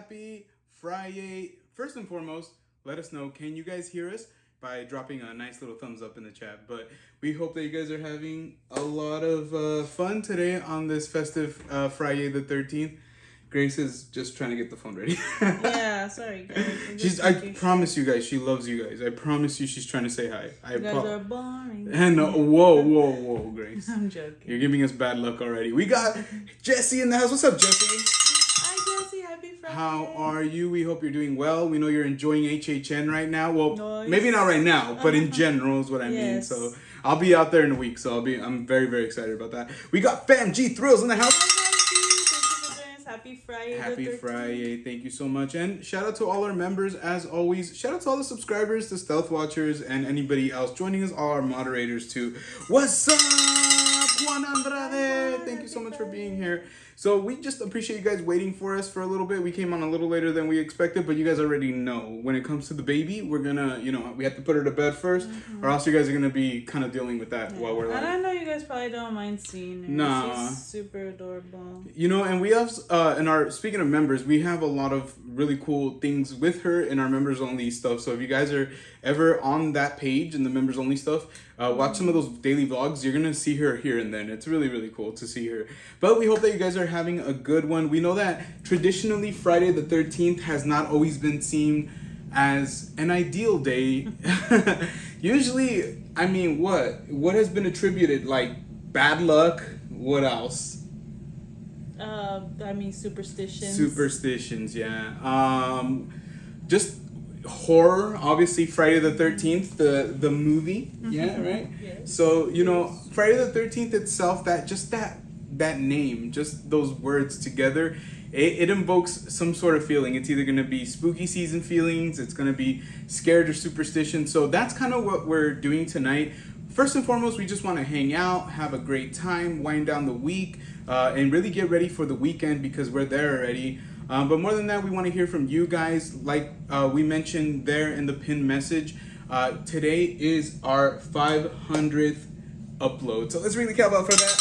happy Friday. First and foremost, let us know, can you guys hear us? By dropping a nice little thumbs up in the chat. But we hope that you guys are having a lot of fun today on this festive Friday the 13th. Grace is just trying to get the phone ready. Yeah, sorry guys. I promise you guys, she loves you guys. I promise you she's trying to say hi. You guys are boring. And whoa, Grace. I'm joking. You're giving us bad luck already. We got Jesse in the house. What's up, Jesse? Hi Jesse, happy Friday. How are you? We hope you're doing well. We know you're enjoying HHN right now. Well, Nice. maybe not right now, but in general is what I mean. Yes. So I'll be out there in a week. So I'm very, very excited about that. We got Fam G Thrills in the house. Happy Friday. Happy Friday. Thank you so much. And shout out to all our members as always. Shout out to all the subscribers, the Stealth Watchers, and anybody else joining us, all our moderators too. What's up, Juan Andrade? Thank you so much for being here. So we just appreciate you guys waiting for us for a little bit. We came on a little later than we expected, but you guys already know when it comes to the baby, we're gonna, we have to put her to bed first, or else you guys are gonna be kind of dealing with that while we're And I know you guys probably don't mind seeing her. Nah. She's super adorable. And we have, speaking of members, we have a lot of really cool things with her in our members only stuff. So if you guys are ever on that page in the members only stuff, watch some of those daily vlogs. You're gonna see her here and then. It's really, really cool to see her. But we hope that you guys are having a good one. We know that traditionally Friday the 13th has not always been seen as an ideal day. Usually, I mean, what has been attributed, like bad luck? What else? Superstitions. Superstitions, yeah. Just horror, obviously. Friday the 13th, the movie, yeah, right. Yes. So Friday the 13th itself, that name, just those words together, it invokes some sort of feeling. It's either gonna be spooky season feelings, it's gonna be scared or superstition. So that's kind of what we're doing tonight. First and foremost, we just want to hang out, have a great time, wind down the week, and really get ready for the weekend because we're there already. But more than that, we want to hear from you guys. Like we mentioned there in the pinned message, today is our 500th upload. So let's ring the cowbell for that.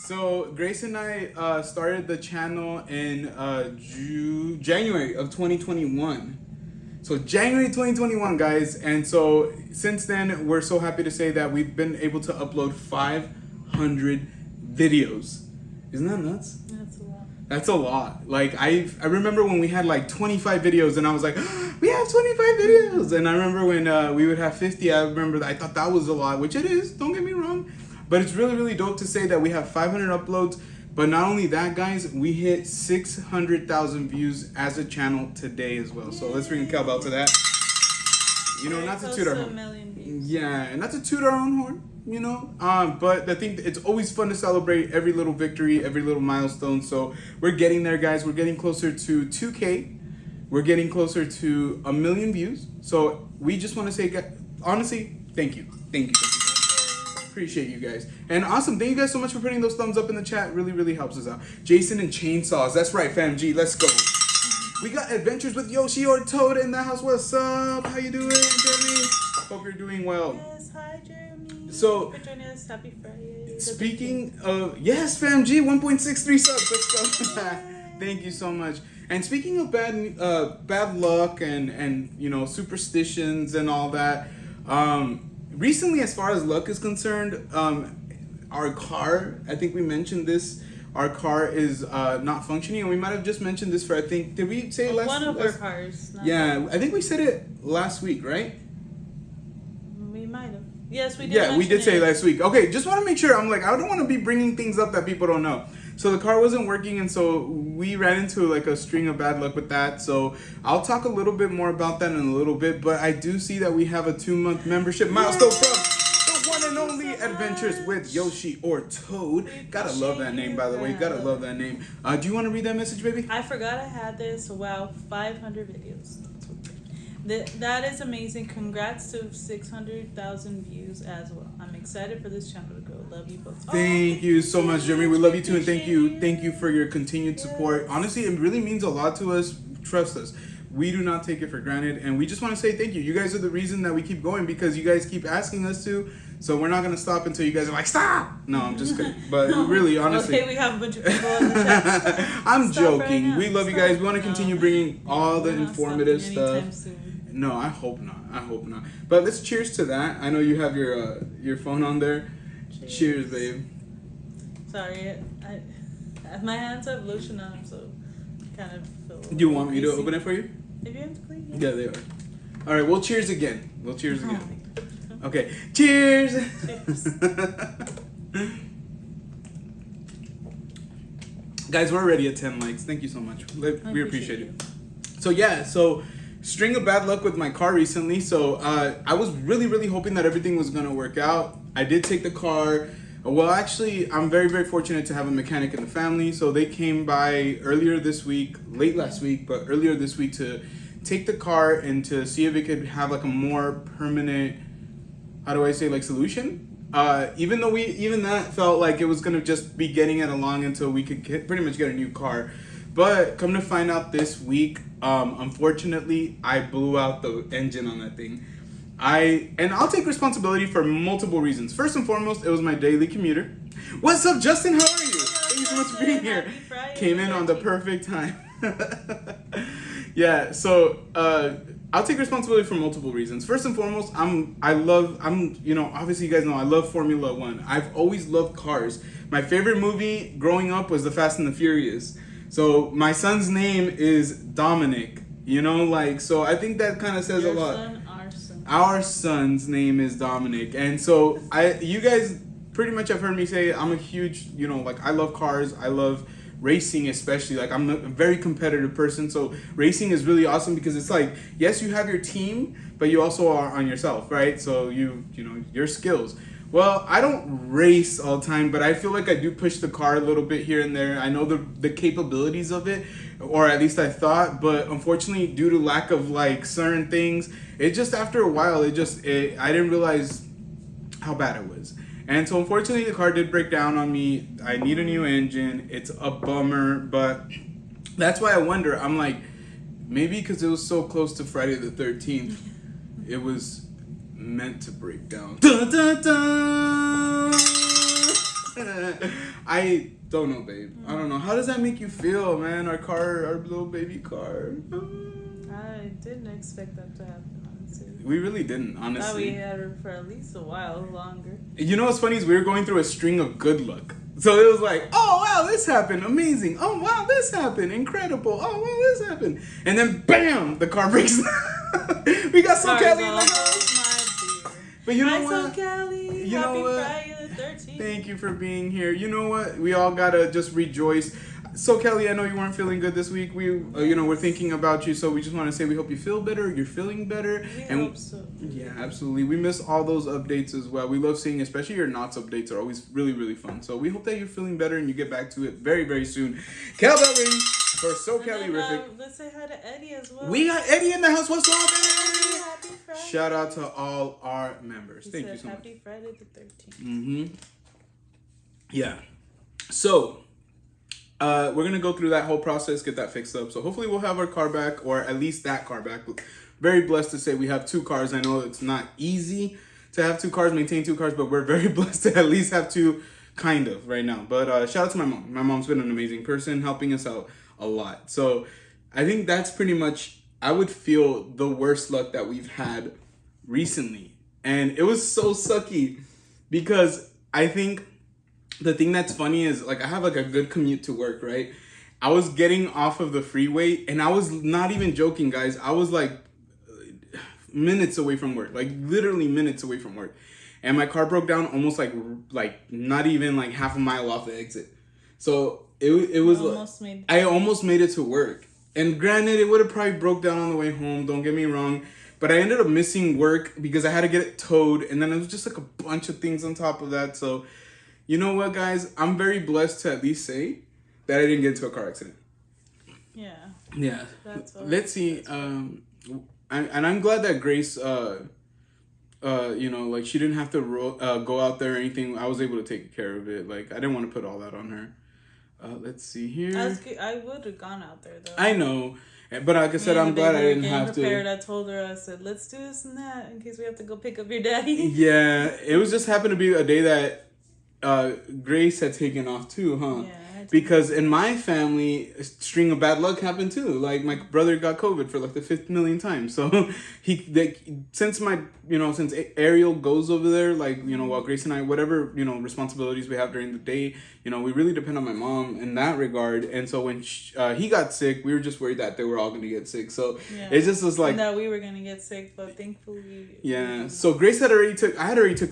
So Grace and I started the channel in January of 2021. So January 2021, guys. And so since then, we're so happy to say that we've been able to upload 500 videos. Isn't that nuts? That's a lot. That's a lot. Like I remember when we had like 25 videos and I was like, we have 25 videos. And I remember when we would have 50, I remember that I thought that was a lot, which it is, don't get me wrong. But it's really, really dope to say that we have 500 uploads. But not only that, guys, we hit 600,000 views as a channel today as well. So let's ring a cowbell to that. Not to toot our horn. 1 million views. Yeah, and not to toot our own horn, but I think it's always fun to celebrate every little victory, every little milestone. So we're getting there, guys. We're getting closer to 2K. We're getting closer to 1 million views. So we just want to say, honestly, thank you. Thank you. Appreciate you guys. And awesome. Thank you guys so much for putting those thumbs up in the chat. Really, really helps us out. Jason and Chainsaws. That's right, fam G. Let's go. We got Adventures with Yoshi or Toad in the house. What's up? How you doing, Jeremy? Hope you're doing well. Yes, hi Jeremy. So, Thank you for joining us. Happy Friday. Speaking of, yes, fam G, 1.63 subs. Let's go. Thank you so much. And speaking of bad luck and superstitions and all that, recently, as far as luck is concerned, our car, I think we mentioned this, our car is not functioning, and we might have just mentioned this for, did we say last? One of our cars. Yeah, I think we said it last week, right? We might have. Yes, we did. Yeah, we did say it last week. Okay, just want to make sure. I'm like, I don't want to be bringing things up that people don't know. So the car wasn't working, and so we ran into like a string of bad luck with that. So I'll talk a little bit more about that in a little bit, but I do see that we have a 2-month membership milestone from the one and only Adventures with Yoshi or Toad. Gotta love that name, by the way. Gotta love that name. Do you want to read that message, baby? I forgot I had this. Wow, 500 videos. That is amazing. Congrats to 600,000 views as well. I'm excited for this channel to grow. Love you both. Thank you so much, Jeremy. We love you too, and thank you for your continued support. Honestly, it really means a lot to us. Trust us. we do not take it for granted, and we just want to say thank you. You guys are the reason that we keep going because you guys keep asking us to. So we're not gonna stop until you guys are like, stop. No, I'm just kidding. But really, honestly, okay, we have a bunch of people in the chat. I'm Stop joking. right We love you guys. We want to continue bringing all the We're not informative stopping stuff. anytime soon. No, I hope not. I hope not. But let's cheers to that. I know you have your phone on there. Cheers, babe. Sorry, I my hands have lotion on them, so kind of feel. Do you want me to open it for you? If you have to clean. Yeah, they are. All right, we'll cheers again. We'll cheers Oh. again. Okay, cheers. Cheers. Guys, we're already at 10 likes. Thank you so much. We appreciate it. you. So yeah, string of bad luck with my car recently. So I was really hoping that everything was gonna work out. I did take the car. Well, actually, I'm very fortunate to have a mechanic in the family. So they came by earlier this week, late last week, but earlier this week to take the car and to see if it could have like a more permanent, how do I say, like solution. Even though even that felt like it was gonna just be getting it along until we could pretty much get a new car. But come to find out this week, unfortunately, I blew out the engine on that thing. I'll take responsibility for multiple reasons. First and foremost, it was my daily commuter. What's up, Justin? How are you? Thank you so much for being here. Came in on the perfect time. Yeah, so I'll take responsibility for multiple reasons. First and foremost, obviously you guys know I love Formula One. I've always loved cars. My favorite movie growing up was The Fast and the Furious. So my son's name is Dominic. So I think that kind of says a lot. Our son's name is Dominic, and so you guys pretty much have heard me say I'm a huge, I love cars. I love racing, especially. Like, I'm a very competitive person, so racing is really awesome because it's like, yes, you have your team, but you also are on yourself, right? So your skills. Well, I don't race all the time, but I feel like I do push the car a little bit here and there. I know the capabilities of it, or at least I thought, but unfortunately, due to lack of like certain things, it just after a while, I didn't realize how bad it was. And so unfortunately, the car did break down on me. I need a new engine. It's a bummer, but that's why I wonder. I'm like, maybe because it was so close to Friday the 13th, it was meant to break down. Dun, dun, dun. I don't know, babe. I don't know. How does that make you feel, man? Our little baby car. I didn't expect that to happen, honestly. We really didn't, honestly. Thought we had her for at least a while longer. You know what's funny is we were going through a string of good luck. So it was like, oh wow, this happened, amazing. Oh wow, this happened, incredible. Oh wow, this happened, and then bam, the car breaks down. We got So Kelly in the house. But you know what? So Kelly. You Happy know what? Friday the 13th. Thank you for being here. You know what? We all gotta just rejoice. So Kelly, I know you weren't feeling good this week. We're thinking about you, so we just want to say we hope you feel better. You're feeling better. We and hope so. Yeah, absolutely. We miss all those updates as well. We love seeing, especially your Knots updates are always really fun. So we hope that you're feeling better and you get back to it very soon. Cowbell ring for So Kelly-rific. Let's say hi to Eddie as well. We got Eddie in the house. What's up, Eddie? Happy Friday. Shout out to all our members. Thank you so much. Happy Friday the 13th. Mm-hmm. Yeah. So we're gonna go through that whole process, get that fixed up. So hopefully we'll have our car back, or at least that car back. Very blessed to say we have two cars. I know it's not easy to have two cars, maintain two cars, but we're very blessed to at least have two, kind of, right now. But shout out to my mom. My mom's been an amazing person, helping us out a lot. So I think that's pretty much, I would feel the worst luck that we've had recently. And it was so sucky because I think the thing that's funny is, like, I have like a good commute to work, right? I was getting off of the freeway and I was not even joking, guys. I was like minutes away from work, like literally minutes away from work. And my car broke down almost like not even like half a mile off the exit. So it was I almost made it to work. And granted, it would have probably broke down on the way home, don't get me wrong. But I ended up missing work because I had to get it towed. And then it was just like a bunch of things on top of that. So you know what, guys? I'm very blessed to at least say that I didn't get into a car accident. Yeah. Yeah. Let's see. And I'm glad that Grace, like, she didn't have to go out there or anything. I was able to take care of it. Like, I didn't want to put all that on her. Let's see here. I would have gone out there, though. I know. But like I said, Me and I'm the glad I baby were didn't getting have prepared. to. I told her, I said, let's do this and that in case we have to go pick up your daddy. Yeah, it was just happened to be a day that Grace had taken off too, huh? Yeah. Because in my family, a string of bad luck happened too. Like my brother got COVID for like the 5th million time. So since since Ariel goes over there, like while Grace and I, whatever responsibilities we have during the day, we really depend on my mom in that regard. And so when he got sick, we were just worried that they were all gonna get sick. So it just was like and that we were gonna get sick, but thankfully. Yeah. So Grace had already took. I had already took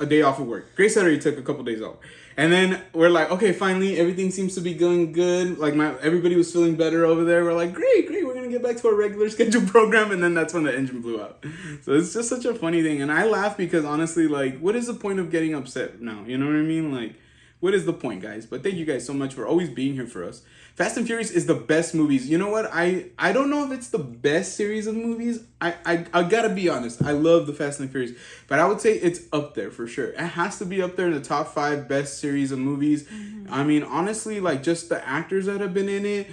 a day off of work. Grace had already took a couple days off. And then we're like, okay, finally, everything seems to be going good. Like everybody was feeling better over there. We're like, great, we're gonna get back to our regular scheduled program. And then that's when the engine blew out. So it's just such a funny thing. And I laugh because honestly, like, what is the point of getting upset now? You know what I mean? Like, what is the point, guys? But thank you guys so much for always being here for us. Fast and Furious is the best movies. You know what? I don't know if it's the best series of movies. I gotta be honest. I love the Fast and Furious, but I would say it's up there for sure. It has to be up there in the top 5 best series of movies. Mm-hmm. I mean, honestly, like just the actors that have been in it,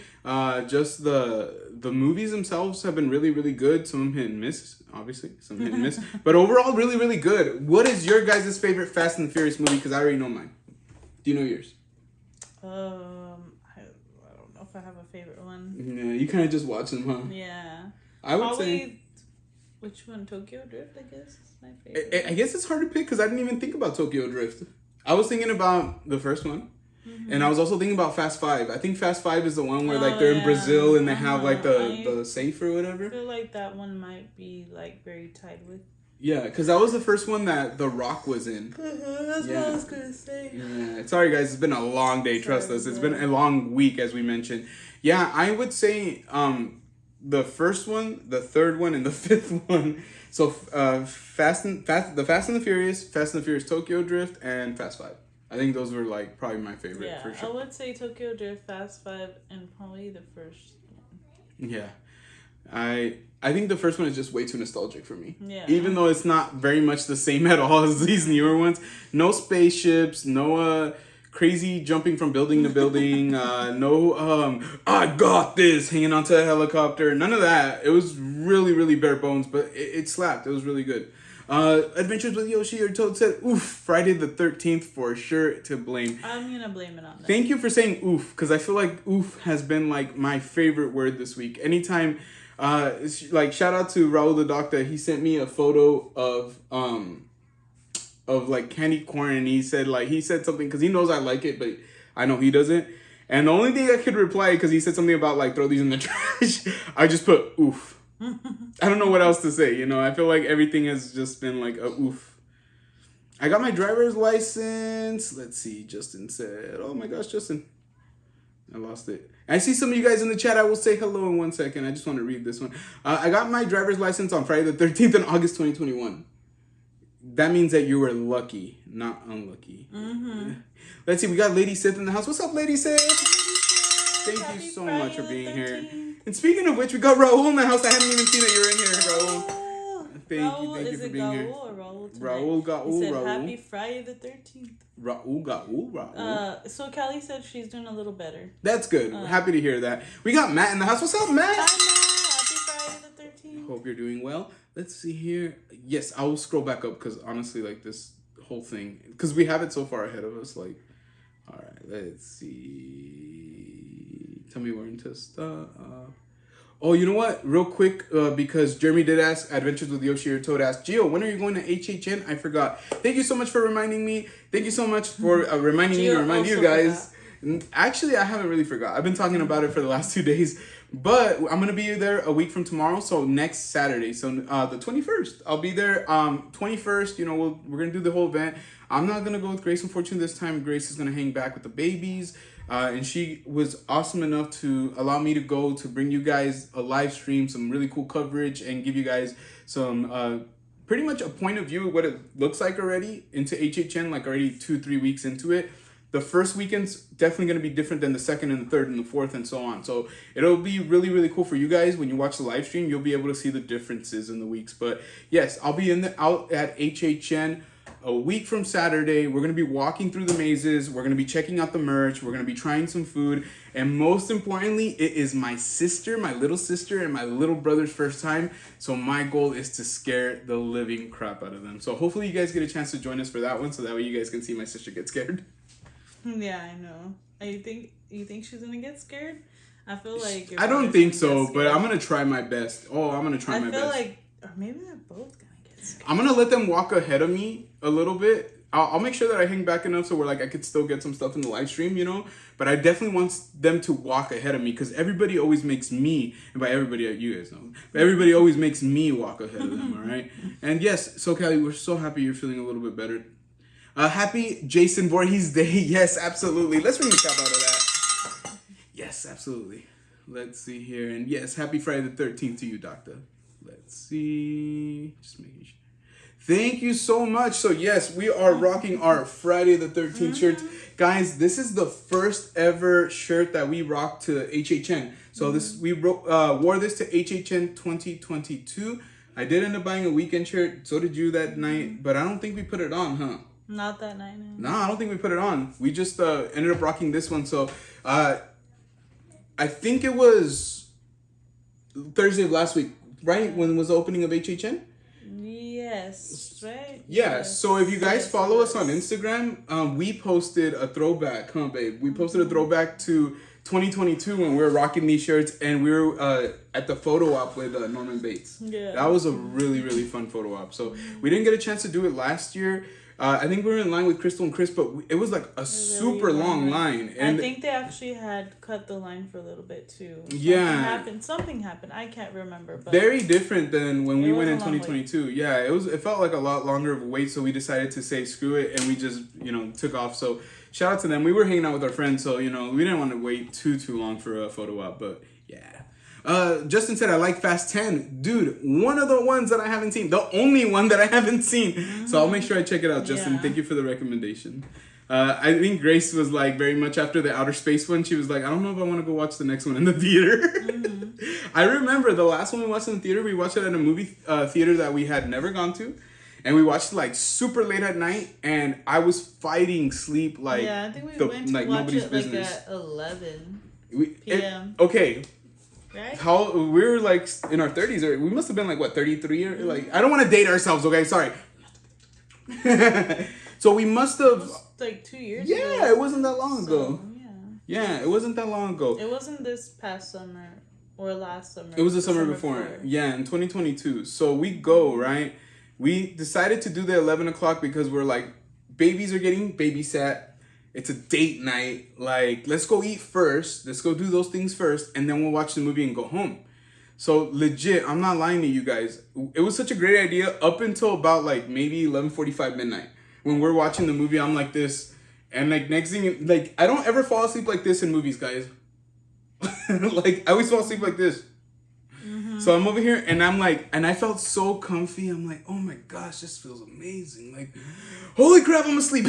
just the movies themselves have been really, really good. Some hit and miss, obviously, some hit and miss, but overall, really, really good. What is your guys' favorite Fast and Furious movie? Because I already know mine. Do you know yours? I don't know if I have a favorite one. Yeah, you kind of just watch them, huh? Yeah. I would say. Which one? Tokyo Drift, I guess, is my favorite. I guess it's hard to pick because I didn't even think about Tokyo Drift. I was thinking about the first one. Mm-hmm. And I was also thinking about Fast 5. I think Fast 5 is the one where like they're in Brazil and they have like the safe or whatever. I feel like that one might be like very tied with. Yeah, because that was the first one that The Rock was in. That's what I was gonna say. Yeah, sorry guys, it's been a long day. Trust us, it's been a long week as we mentioned. Yeah, I would say the first one, the third one, and the 5th one. So the Fast and the Furious, Fast and the Furious Tokyo Drift, and Fast 5. I think those were like probably my favorite for sure. I would say Tokyo Drift, Fast 5, and probably the first one. Yeah. I think the first one is just way too nostalgic for me. Yeah. Even though it's not very much the same at all as these newer ones. No spaceships, no crazy jumping from building to building, no I got this hanging onto a helicopter, none of that. It was really, really bare bones, but it slapped. It was really good. Adventures with Yoshi or Toad said, oof, Friday the 13th for sure to blame. I'm gonna blame it on that. Thank you for saying oof, because I feel like oof has been like my favorite word this week. Anytime, like shout out to Raul the Doctor, he sent me a photo of like candy corn, and he said something because he knows I like it, but I know he doesn't. And the only thing I could reply, because he said something about like throw these in the trash, I just put oof. I don't know what else to say, I feel like everything has just been like a oof. I got my driver's license. Let's see, Justin said, oh my gosh, Justin, I lost it. I see some of you guys in the chat. I will say hello in 1 second. I just want to read this one. I got my driver's license on Friday the 13th in August 2021. That means that you were lucky, not unlucky. Mm-hmm. Let's see, we got Lady Sith in the house. What's up, Lady Sith? Thank you so much for being here. And speaking of which, we got Raul in the house. I hadn't even seen that you were in here, Raul. Thank you for being here. Raul he said, happy Friday the 13th. Raul. So Callie said she's doing a little better. That's good. Happy to hear that. We got Matt in the house. What's up, Matt? Hi, Matt. Happy Friday the 13th. Hope you're doing well. Let's see here. Yes, I will scroll back up because honestly, like this whole thing, because we have it so far ahead of us. Like, all right, let's see. Tell me when to stop. Oh, you know what? Real quick, because Jeremy did ask, Adventures with Yoshi or Toad asked, Gio, when are you going to HHN? I forgot. Thank you so much for reminding me. Thank you so much for reminding me to remind you guys. Actually, I haven't really forgot. I've been talking about it for the last 2 days. But I'm going to be there a week from tomorrow, so next Saturday. So the 21st. I'll be there 21st. We're going to do the whole event. I'm not going to go with Grace, unfortunately, this time. Grace is going to hang back with the babies. And she was awesome enough to allow me to go to bring you guys a live stream, some really cool coverage, and give you guys some pretty much a point of view of what it looks like already into HHN, like already 2-3 weeks into it. The first weekend's definitely going to be different than the second and the third and the fourth and so on. So it'll be really, really cool for you guys. When you watch the live stream, you'll be able to see the differences in the weeks. But yes, I'll be out at HHN a week from Saturday. We're going to be walking through the mazes. We're going to be checking out the merch. We're going to be trying some food. And most importantly, it is my little sister, and my little brother's first time. So my goal is to scare the living crap out of them. So hopefully you guys get a chance to join us for that one. So that way you guys can see my sister get scared. Yeah, I know. You think she's going to get scared? I feel like... I don't think so, but I'm going to try my best. I'm going to try my best. I feel like... Or maybe they're both going to get scared. I'm going to let them walk ahead of me a little bit. I'll make sure that I hang back enough so I could still get some stuff in the live stream, But I definitely want them to walk ahead of me because everybody always makes me, and by everybody, you guys know, but everybody always makes me walk ahead of them, all right? And yes, so Callie, we're so happy you're feeling a little bit better. Happy Jason Voorhees Day. Yes, absolutely. Let's ring the cap out of that. Yes, absolutely. Let's see here. And yes, happy Friday the 13th to you, Doctor. Let's see. Just making sure. Thank you so much. So yes, we are rocking our Friday the 13th shirts. Guys, this is the first ever shirt that we rocked to HHN. So we wore this to HHN 2022. I did end up buying a weekend shirt. So did you that night. But I don't think we put it on, huh? Not that night, no. No, I don't think we put it on. We just ended up rocking this one. So I think it was Thursday of last week, right? When was the opening of HHN? Yes, right? Yeah, yes. So if you guys follow us on Instagram, we posted a throwback, huh, babe? We posted a throwback to 2022 when we were rocking these shirts, and we were at the photo op with Norman Bates. Yeah. That was a really, really fun photo op. So we didn't get a chance to do it last year. I think we were in line with Crystal and Chris, but it was like a super long line. And I think they actually had cut the line for a little bit too. Something happened. I can't remember. But very different than when we went in 2022. Yeah, it felt like a lot longer of a wait, so we decided to say screw it, and we just took off. So shout out to them. We were hanging out with our friends, so we didn't want to wait too long for a photo op, but yeah. Justin said, I like Fast 10. Dude, one of the ones that I haven't seen. The only one that I haven't seen. So I'll make sure I check it out, Justin. Yeah. Thank you for the recommendation. I think Grace was like very much after the outer space one. She was like, I don't know if I want to go watch the next one in the theater. I remember the last one we watched in the theater, we watched it at a movie theater that we had never gone to. And we watched it like super late at night, and I was fighting sleep like I think we went to watch nobody's it business. Like at 11 p.m. Okay. Right? How we were like in our 30s, or we must have been like what 33 or like I don't want to date ourselves, okay? Sorry. So we must have like 2 years. Yeah, it wasn't that long ago. Yeah, it wasn't that long ago. It wasn't this past summer or last summer. It was the summer before. Yeah, in 2022. So we go right. We decided to do the 11 o'clock because we're like babies are getting babysat. It's a date night. Like, let's go eat first. Let's go do those things first. And then we'll watch the movie and go home. So legit, I'm not lying to you guys. It was such a great idea up until about like maybe 11:45 midnight. When we're watching the movie, I'm like this. And like next thing, like I don't ever fall asleep like this in movies, guys. Like I always fall asleep like this. So I'm over here and I'm like, and I felt so comfy. I'm like, oh my gosh, this feels amazing. Like, holy crap, I'm asleep.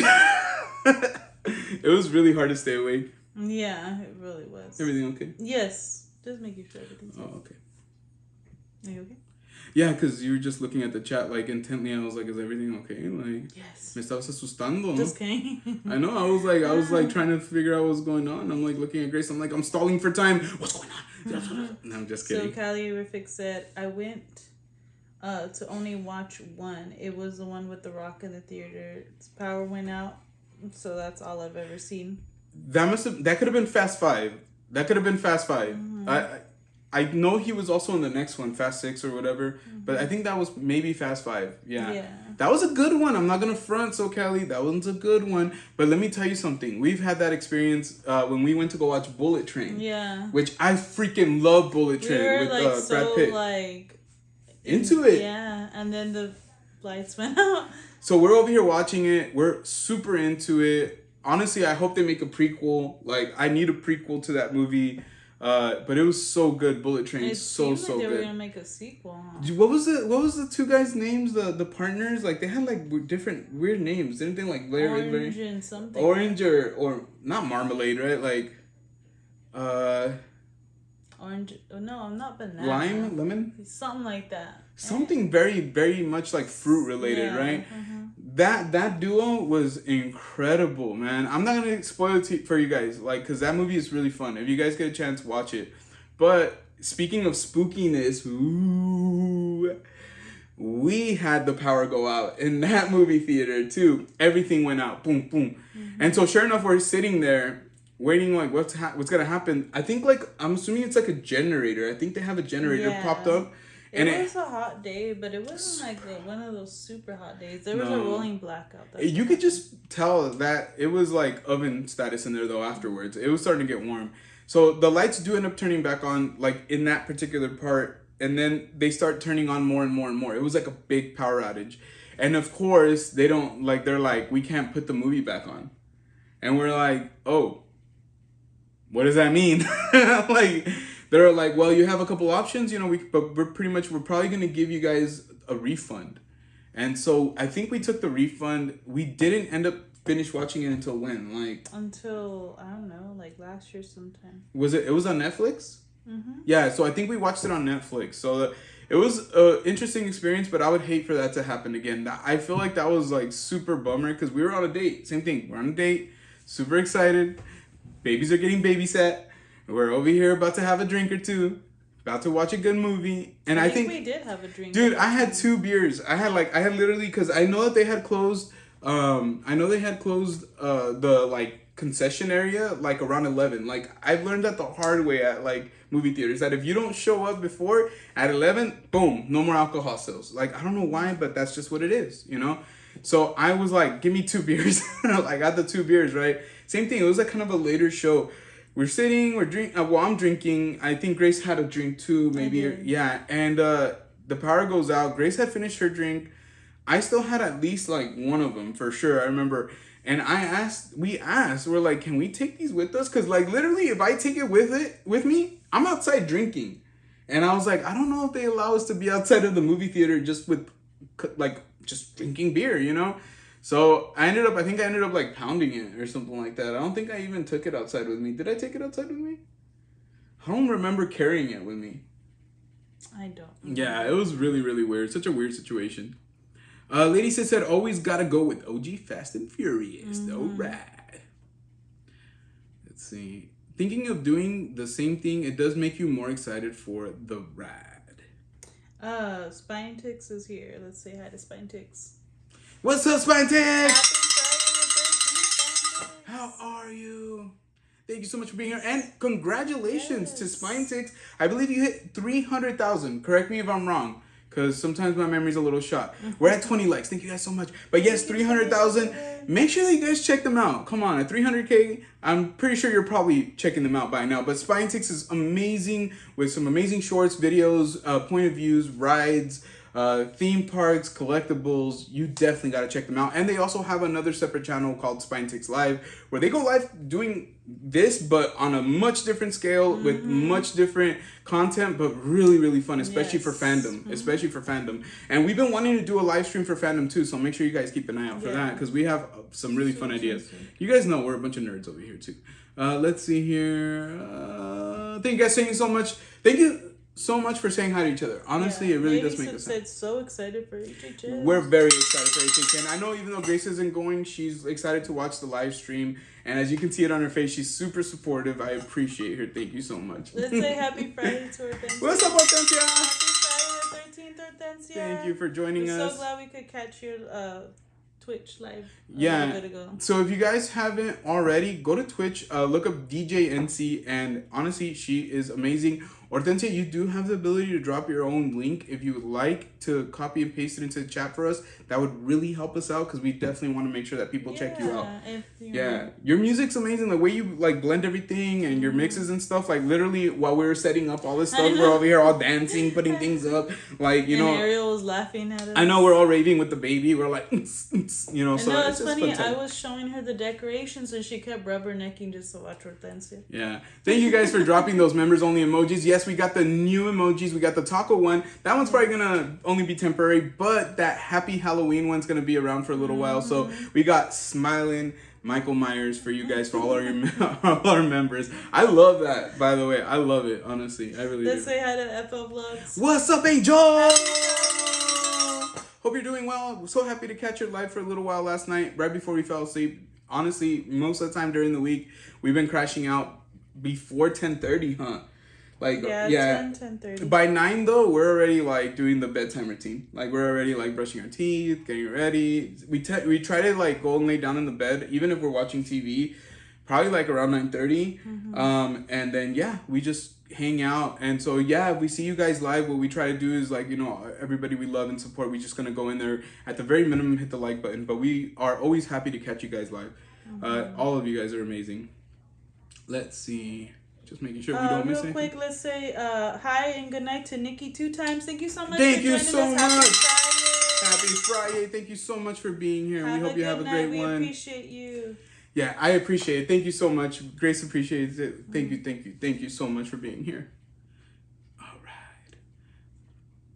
It was really hard to stay awake. Yeah, it really was. Everything okay? Yes. Just making sure everything's okay. Oh, okay. Are you okay? Yeah, because you were just looking at the chat like intently. I was like, is everything okay? Like, yes. Me estabas asustando. Just kidding. I know. I was like trying to figure out what's going on. I'm like looking at Grace. I'm like, I'm stalling for time. What's going on? No, I'm just kidding. So Callie Riffick said, I went to only watch one. It was the one with The Rock in the theater. Its power went out. So that's all I've ever seen. That could have been Fast 5. That could have been Fast 5. I know he was also in the next one, Fast 6 or whatever, but I think that was maybe Fast 5. Yeah. That was a good one. I'm not going to front, so Callie, that one's a good one. But let me tell you something. We've had that experience when we went to go watch Bullet Train. Yeah. Which I freaking love Bullet Train with like, Brad Pitt. Like, into it. Yeah, and then the lights went out. So we're over here watching it. We're super into it. Honestly, I hope they make a prequel. Like, I need a prequel to that movie. But it was so good. Bullet Train, it so like good. They were gonna make a sequel. Huh? What was the two guys' names? The partners, like they had like different weird names. Didn't they like Orange and something? Orange or not Marmalade, right? Like, orange. Oh, no, I'm not banana. Lime, lemon, something like that. Something very, very much like fruit related, right? That duo was incredible, man. I'm not gonna spoil it for you guys, like, cause that movie is really fun. If you guys get a chance, watch it. But speaking of spookiness, ooh, we had the power go out in that movie theater too. Everything went out, boom, boom, and so sure enough, we're sitting there waiting, like, what's gonna happen. I think, like, I'm assuming it's like a generator. I think they have a generator popped up. And it was a hot day, but it wasn't like one of those super hot days. There was a rolling blackout. You could just tell that it was like oven status in there though afterwards. It was starting to get warm. So the lights do end up turning back on, like, in that particular part, and then they start turning on more and more and more. It was like a big power outage. And of course, they're like, we can't put the movie back on. And we're like, oh, what does that mean? Like, they're like, well, you have a couple options, but we're probably going to give you guys a refund. And so I think we took the refund. We didn't end up finish watching it until when? Until, I don't know, like last year sometime. It was on Netflix? Mm-hmm. Yeah, so I think we watched it on Netflix. So it was an interesting experience, but I would hate for that to happen again. I feel like that was like super bummer because we were on a date. Same thing. We're on a date. Super excited. Babies are getting babysat. We're over here about to have a drink or two, about to watch a good movie, and I think we did have a drink. Dude, I had 2 beers. I had literally, because I know that they had closed. The like concession area like around 11. Like, I've learned that the hard way at like movie theaters, that if you don't show up before at 11, boom, no more alcohol sales. Like, I don't know why, but that's just what it is, So I was like, give me 2 beers. I got the 2 beers, right? Same thing. It was like kind of a later show. We're sitting, we're drinking. Well, I'm drinking. I think Grace had a drink too, maybe. Yeah. And the power goes out. Grace had finished her drink. I still had at least like one of them for sure. I remember. And we're like, can we take these with us? Because like literally, if I take it with me, I'm outside drinking. And I was like, I don't know if they allow us to be outside of the movie theater just with like just drinking beer, So I think I ended up like pounding it or something like that. I don't think I even took it outside with me. Did I take it outside with me? I don't remember carrying it with me. I don't. Yeah, it was really, really weird. Such a weird situation. Lady said, always gotta go with OG Fast and Furious. All right. Let's see. Thinking of doing the same thing, it does make you more excited for the ride. Spine Tix is here. Let's say hi to Spine Tix. What's up, Spine Tix? Happy Friday the 13th, Spine Tix. How are you? Thank you so much for being here. And congratulations to Spine Tix. I believe you hit 300,000. Correct me if I'm wrong, because sometimes my memory's a little shot. We're at 20 likes. Thank you guys so much. But yes, 300,000. Make sure that you guys check them out. Come on, at 300K, I'm pretty sure you're probably checking them out by now. But Spine Tix is amazing with some amazing shorts, videos, point of views, rides, theme parks, collectibles. You definitely got to check them out. And they also have another separate channel called Spine Tix Live, where they go live doing this but on a much different scale with much different content, but really, really fun, especially for fandom. And we've been wanting to do a live stream for fandom too, so make sure you guys keep an eye out for that, because we have some really fun ideas. You guys know we're a bunch of nerds over here too. Let's see here. Thank you guys so much. Thank you so much for saying hi to each other. Honestly, it really does make us happy. So excited for HHN. We're very excited for HHN. I know even though Grace isn't going, she's excited to watch the live stream. And as you can see it on her face, she's super supportive. I appreciate her. Thank you so much. Let's say happy Friday to Hortensia. What's up, Hortensia? Happy Friday the 13th, Hortensia. Thank you for joining us. We're so glad we could catch your Twitch live a little bit ago. So if you guys haven't already, go to Twitch, look up DJ NC, and honestly, she is amazing. Hortensia, you do have the ability to drop your own link if you would like to copy and paste it into the chat for us. That would really help us out, because we definitely want to make sure that people check you out. Your music's amazing. The way you like blend everything and your mixes and stuff. Like literally while we were setting up all this stuff, we're over here all dancing, putting things up. Like, and Ariel was laughing at us. I know, we're all raving with the baby. We're like, so it's funny. I was showing her the decorations and she kept rubbernecking just to watch Hortensia. Yeah. Thank you guys for dropping those members only emojis. Yes, we got the new emojis. We got the taco one. That one's probably gonna only be temporary, but that happy Halloween one's gonna be around for a little while. So we got smiling Michael Myers for you guys, for all our members. I love that, by the way. I love it, honestly. I really do. Let's say hi to FL Vlogs. What's up, Angel? Hope you're doing well. We're so happy to catch your live for a little while last night, right before we fell asleep. Honestly, most of the time during the week, we've been crashing out before 10:30, huh? Like, yeah. 10:30. By 9 though, we're already like doing the bedtime routine. Like, we're already like brushing our teeth, getting ready. We try to like go and lay down in the bed, even if we're watching TV, probably like around 9:30. And then yeah, we just hang out. And so yeah, if we see you guys live, what we try to do is like, you know, everybody we love and support, we're just gonna go in there at the very minimum, hit the like button. But we are always happy to catch you guys live. All of you guys are amazing. Let's see. Just making sure we don't miss anything. Real quick, let's say hi and good night to Nikki 2 times. Thank you so much. Thank you so us. much. Happy Friday. Thank you so much for being here. We hope you have a great one. We appreciate you. Yeah, I appreciate it. Thank you so much. Grace appreciates it. Thank you so much for being here. All right.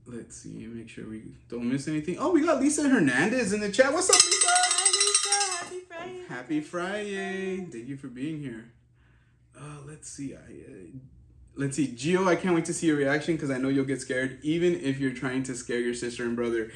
Let's see. Make sure we don't miss anything. Oh, we got Lisa Hernandez in the chat. What's up, Lisa? Hi, Lisa. Happy Friday. Happy Friday. Thank you for being here. Let's see. Let's see. Gio, I can't wait to see your reaction because I know you'll get scared, even if you're trying to scare your sister and brother.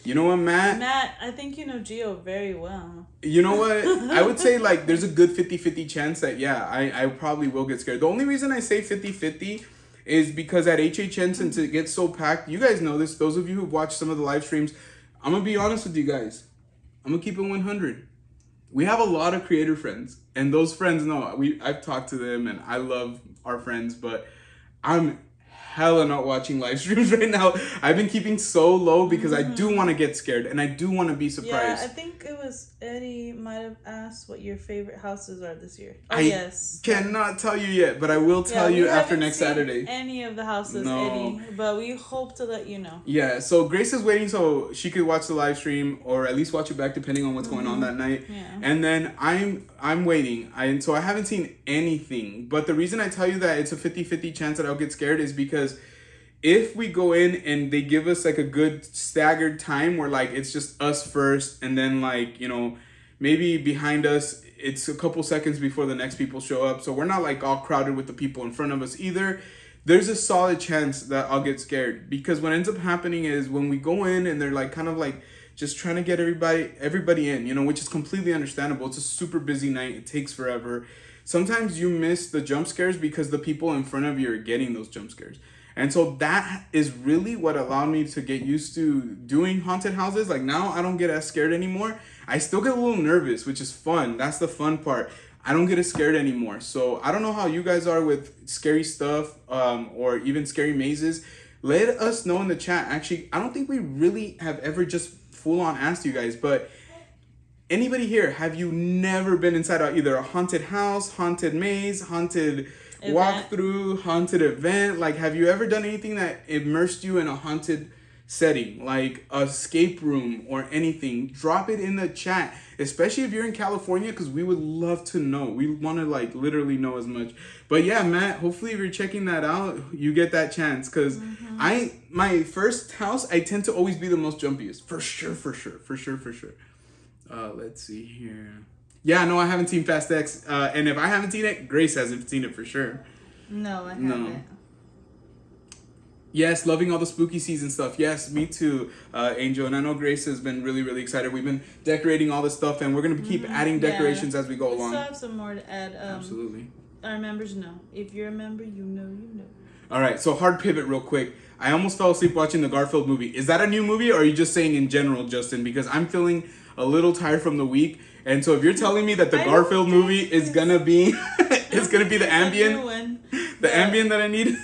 You know what, Matt? Matt, I think you know Gio very well. You know what? I would say, like, there's a good 50-50 chance that, yeah, I probably will get scared. The only reason I say 50-50 is because at HHN, since it gets so packed, you guys know this, those of you who've watched some of the live streams, I'm going to be honest with you guys. I'm going to keep it 100. We have a lot of creator friends, and those friends know. I've talked to them, and I love our friends, but I'm hella not watching live streams right now. I've been keeping so low because I do want to get scared, and I do want to be surprised. Yeah, I think it was Eddie might have asked what your favorite houses are this year. Oh, I cannot tell you yet, but I will tell you after next Saturday. Any of the houses, Eddie, but we hope to let you know. Yeah, so Grace is waiting so she could watch the live stream, or at least watch it back depending on what's going on that night. Yeah. And then I'm waiting. So I haven't seen anything. But the reason I tell you that it's a 50-50 chance that I'll get scared is because if we go in and they give us like a good staggered time where like it's just us first, and then like, you know, maybe behind us it's a couple seconds before the next people show up, so we're not like all crowded with the people in front of us either, there's a solid chance that I'll get scared. Because what ends up happening is when we go in and they're like kind of like just trying to get everybody in, you know, which is completely understandable. It's a super busy night. It takes forever. Sometimes you miss the jump scares because the people in front of you are getting those jump scares. And so that is really what allowed me to get used to doing haunted houses. Like now I don't get as scared anymore. I still get a little nervous, which is fun. That's the fun part. I don't get as scared anymore. So I don't know how you guys are with scary stuff or even scary mazes. Let us know in the chat. Actually, I don't think we really have ever just full on asked you guys, but anybody here, have you never been inside either a haunted house, haunted maze, haunted walkthrough, haunted event? Like, have you ever done anything that immersed you in a haunted setting, like a escape room or anything? Drop it in the chat, especially if you're in California, because we would love to know. We want to like literally know as much. But yeah, Matt, hopefully if you're checking that out, you get that chance, because my first house, I tend to always be the most jumpiest, for sure. Let's see here. Yeah, no, I haven't seen Fast X. And if I haven't seen it, Grace hasn't seen it for sure. No, I haven't. Yes, loving all the spooky season stuff. Yes, me too, Angel. And I know Grace has been really, really excited. We've been decorating all this stuff, and we're going to keep adding decorations as we go along. We still have some more to add. Absolutely. Our members know. If you're a member, you know. All right, so hard pivot real quick. I almost fell asleep watching the Garfield movie. Is that a new movie, or are you just saying in general, Justin? Because I'm feeling a little tired from the week. And so if you're telling me that the Garfield movie is gonna be it's gonna be the ambient ambient that I need.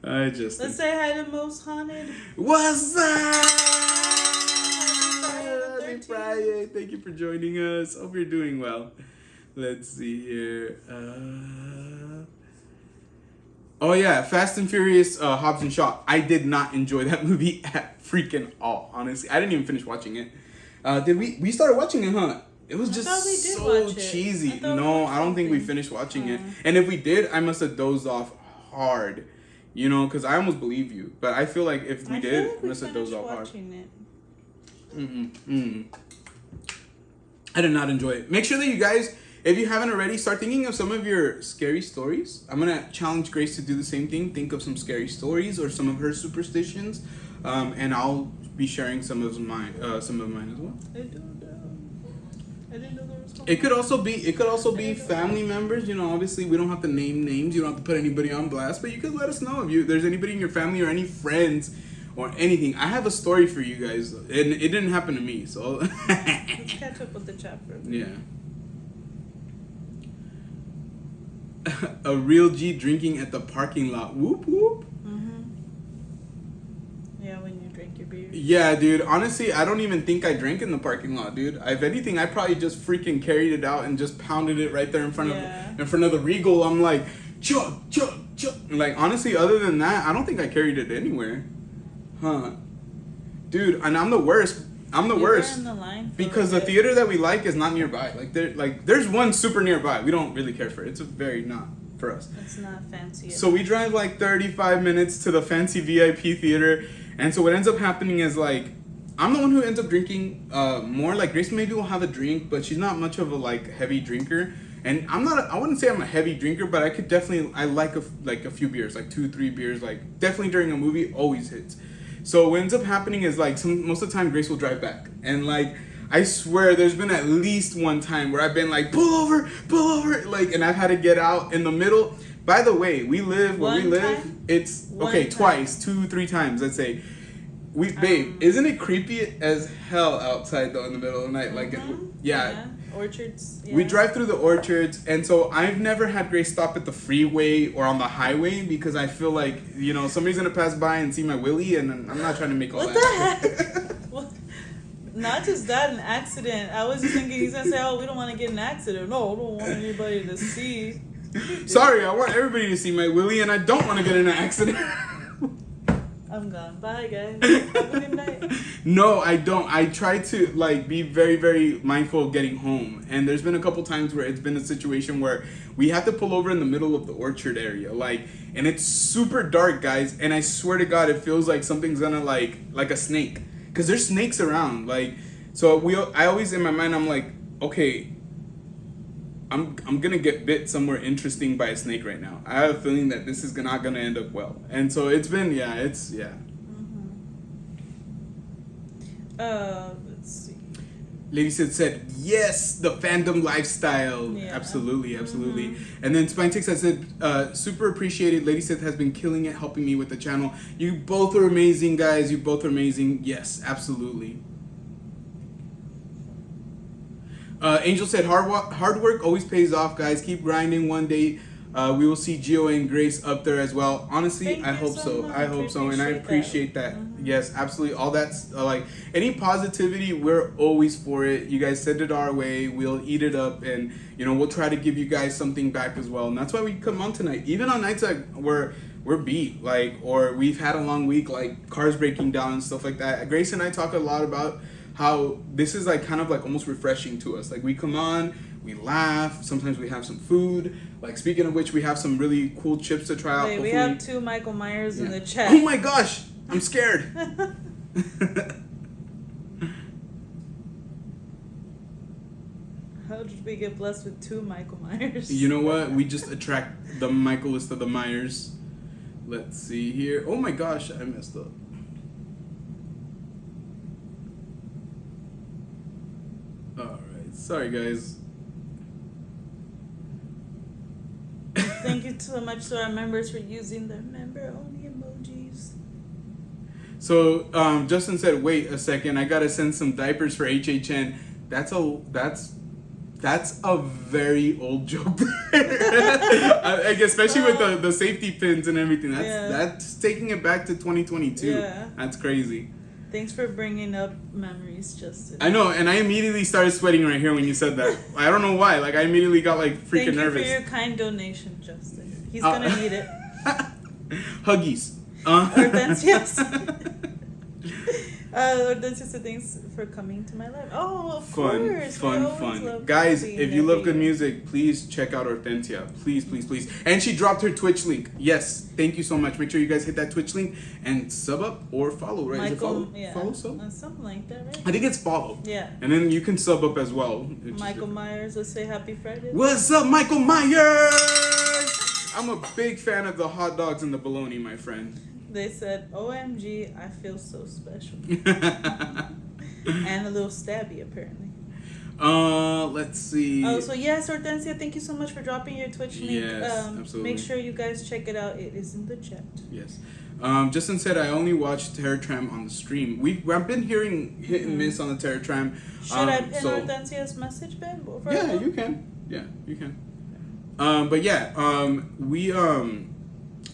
Let's say hi to Most Haunted. What's up? Happy Friday. Thank you for joining us. Hope you're doing well. Let's see here. Oh yeah, Fast and Furious, Hobbs and Shaw. I did not enjoy that movie at freaking all, honestly. I didn't even finish watching it. Did we started watching it, huh? It was just so cheesy. No, I don't think we finished watching it. And if we did, I must have dozed off hard. You know, because I almost believe you. But I feel like if we did, I must have dozed off hard. I did not enjoy it. Make sure that you guys, if you haven't already, start thinking of some of your scary stories. I'm going to challenge Grace to do the same thing. Think of some scary stories or some of her superstitions. and I'll be sharing some of mine as well. I didn't know there was. It could also be family members. You know, obviously we don't have to name names. You don't have to put anybody on blast, but you could let us know if there's anybody in your family or any friends or anything. I have a story for you guys, and it didn't happen to me, so. Let's catch up with the chat for a minute. Yeah. A real G drinking at the parking lot. Whoop whoop. Yeah, when you drink your beer. Yeah, dude. Honestly, I don't even think I drank in the parking lot, dude. If anything, I probably just freaking carried it out and just pounded it right there in front of the Regal. I'm like, chug, chug, chug. Like, honestly, other than that, I don't think I carried it anywhere. Huh. Dude, and I'm the worst. I'm the worst. In the line because the theater that we like is not nearby. There's one super nearby. We don't really care for it. It's very not for us. It's not fancy. So we drive like 35 minutes to the fancy VIP theater. And so what ends up happening is like, I'm the one who ends up drinking more. Like Grace maybe will have a drink, but she's not much of a like heavy drinker. And I wouldn't say I'm a heavy drinker, but I could definitely, I like a few beers, like 2-3 beers, like definitely during a movie always hits. So what ends up happening is like most of the time Grace will drive back. And like, I swear there's been at least one time where I've been like, pull over, like, and I've had to get out in the middle. By the way, where we live, it's okay, twice, 2-3 times, let's say. Babe, isn't it creepy as hell outside though in the middle of the night? Like, yeah. Orchards. Yeah. We drive through the orchards, and so I've never had Grace stop at the freeway or on the highway because I feel like, you know, somebody's gonna pass by and see my willy, and I'm not trying to make all what that. What the heck? Well, not just that, an accident. I was just thinking he's gonna say, "Oh, we don't want to get an accident." No, I don't want anybody to see. Sorry, I want everybody to see my willy, and I don't want to get in an accident. I'm gone. Bye, guys. Have a good night. No, I don't. I try to like be very, very mindful of getting home. And there's been a couple times where it's been a situation where we have to pull over in the middle of the orchard area, like, and it's super dark, guys. And I swear to God, it feels like something's gonna like a snake, because there's snakes around. Like, so I always in my mind I'm like, okay, I'm gonna get bit somewhere interesting by a snake right now. I have a feeling that this is not gonna end up well. And so it's been, Let's see. Lady said, yes, the fandom lifestyle. Yeah. Absolutely. And then Spinetix has said, super appreciated. Lady Sith has been killing it, helping me with the channel. You both are amazing, guys. You both are amazing. Yes, absolutely. Angel said, hard work always pays off, guys. Keep grinding. One day we will see Gio and Grace up there as well. Honestly, I hope so. I hope so, and I appreciate that. Yes, absolutely. All that's like any positivity, we're always for it. You guys send it our way. We'll eat it up, and you know, we'll try to give you guys something back as well. And that's why we come on tonight, even on nights like we're beat, like, or we've had a long week, like cars breaking down and stuff like that. Grace and I talk a lot about how this is like kind of like almost refreshing to us. Like we come on, we laugh, sometimes we have some food. Like speaking of which, we have some really cool chips to try out. Wait, we have 2 Michael Myers in the chat. Oh my gosh, I'm scared. How did we get blessed with 2 Michael Myers? You know what? We just attract the Michaelist of the Myers. Let's see here. Oh my gosh, I messed up. Sorry, guys. Thank you so much to our members for using their member-only emojis. So, Justin said, "Wait a second, I gotta send some diapers for HHN." That's a very old joke. Like, especially with the safety pins and everything. That's taking it back to 2022. Yeah. That's crazy. Thanks for bringing up memories, Justin. I know, and I immediately started sweating right here when you said that. I don't know why. Like, I immediately got, like, freaking nervous. Thank you for your kind donation, Justin. He's gonna need it. Huggies. Hortensia's. Hortensia said thanks for coming to my live. Oh, of course. Fun. Guys, if you love good music, please check out Hortensia. Please. And she dropped her Twitch link. Yes, thank you so much. Make sure you guys hit that Twitch link and sub up or follow, right? Michael, is it follow? Yeah. Follow sub? Something like that, right? I think it's follow. Yeah. And then you can sub up as well. Michael Myers, let's say happy Friday. What's up, Michael Myers? I'm a big fan of the hot dogs and the bologna, my friend. They said, "OMG, I feel so special," and a little stabby apparently. Let's see. Oh, so yes, Hortensia, thank you so much for dropping your Twitch link. Yes, absolutely. Make sure you guys check it out. It is in the chat. Yes. Justin said I only watched Terror Tram on the stream. I've been hearing hit and miss on the Terror Tram. Should I pin Hortensia's message, Ben? Yeah, you can. Yeah, you can. But yeah,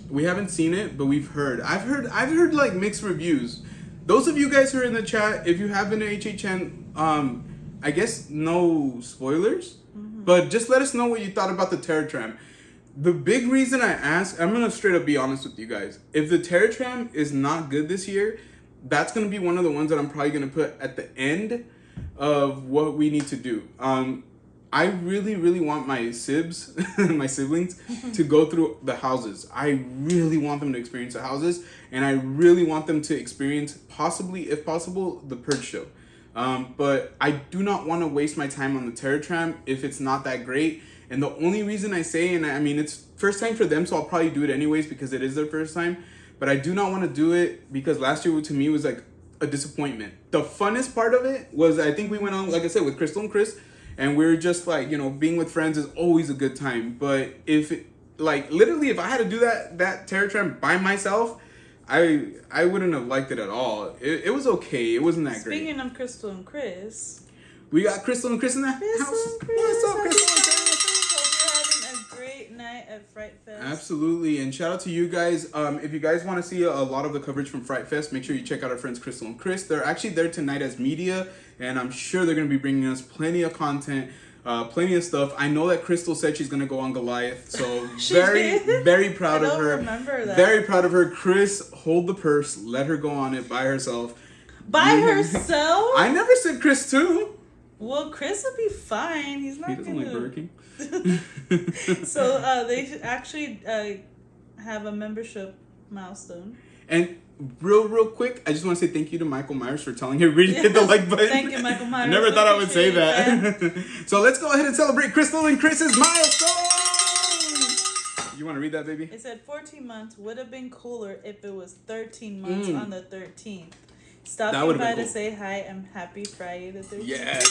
we haven't seen it, but we've heard. I've heard like mixed reviews. Those of you guys who are in the chat, if you have been to HHN, I guess no spoilers, but just let us know what you thought about the Terror Tram. The big reason I ask, I'm gonna straight up be honest with you guys. If the Terror Tram is not good this year, that's gonna be one of the ones that I'm probably gonna put at the end of what we need to do. I really, really want my siblings, to go through the houses. I really want them to experience the houses, and I really want them to experience, possibly, if possible, the Purge show. But I do not want to waste my time on the Terror Tram if it's not that great. And the only reason I say, and I mean, it's first time for them, so I'll probably do it anyways because it is their first time. But I do not want to do it because last year to me was like a disappointment. The funnest part of it was, I think we went on, like I said, with Crystal and Chris, and we were just like, you know, being with friends is always a good time. But if it, like, literally, if I had to do that Terror Tram by myself, I wouldn't have liked it at all. It was okay. It wasn't that great. Speaking of Crystal and Chris, we got Crystal and Chris in the house. Crystal and Chris. What's up, Crystal and Chris? Hope you're having a great night at Fright Fest. Absolutely, and shout out to you guys. If you guys want to see a lot of the coverage from Fright Fest, make sure you check out our friends Crystal and Chris. They're actually there tonight as media, and I'm sure they're going to be bringing us plenty of content. Plenty of stuff. I know that Crystal said she's gonna go on Goliath, so very proud of her. Remember that. Very proud of her. Chris, hold the purse. Let her go on it by herself. By herself? I never said Chris too. Well, Chris will be fine. He's not. He doesn't like Burger King. So they actually have a membership milestone. And real quick, I just want to say thank you to Michael Myers for telling everybody to hit the like button. Thank you, Michael Myers. I never thought I would say that. So let's go ahead and celebrate Crystal and Chris's milestone. You want to read that, baby? It said 14 months would have been cooler if it was 13 months on the 13th. Stopping by to say hi and happy Friday the 13th. Yes.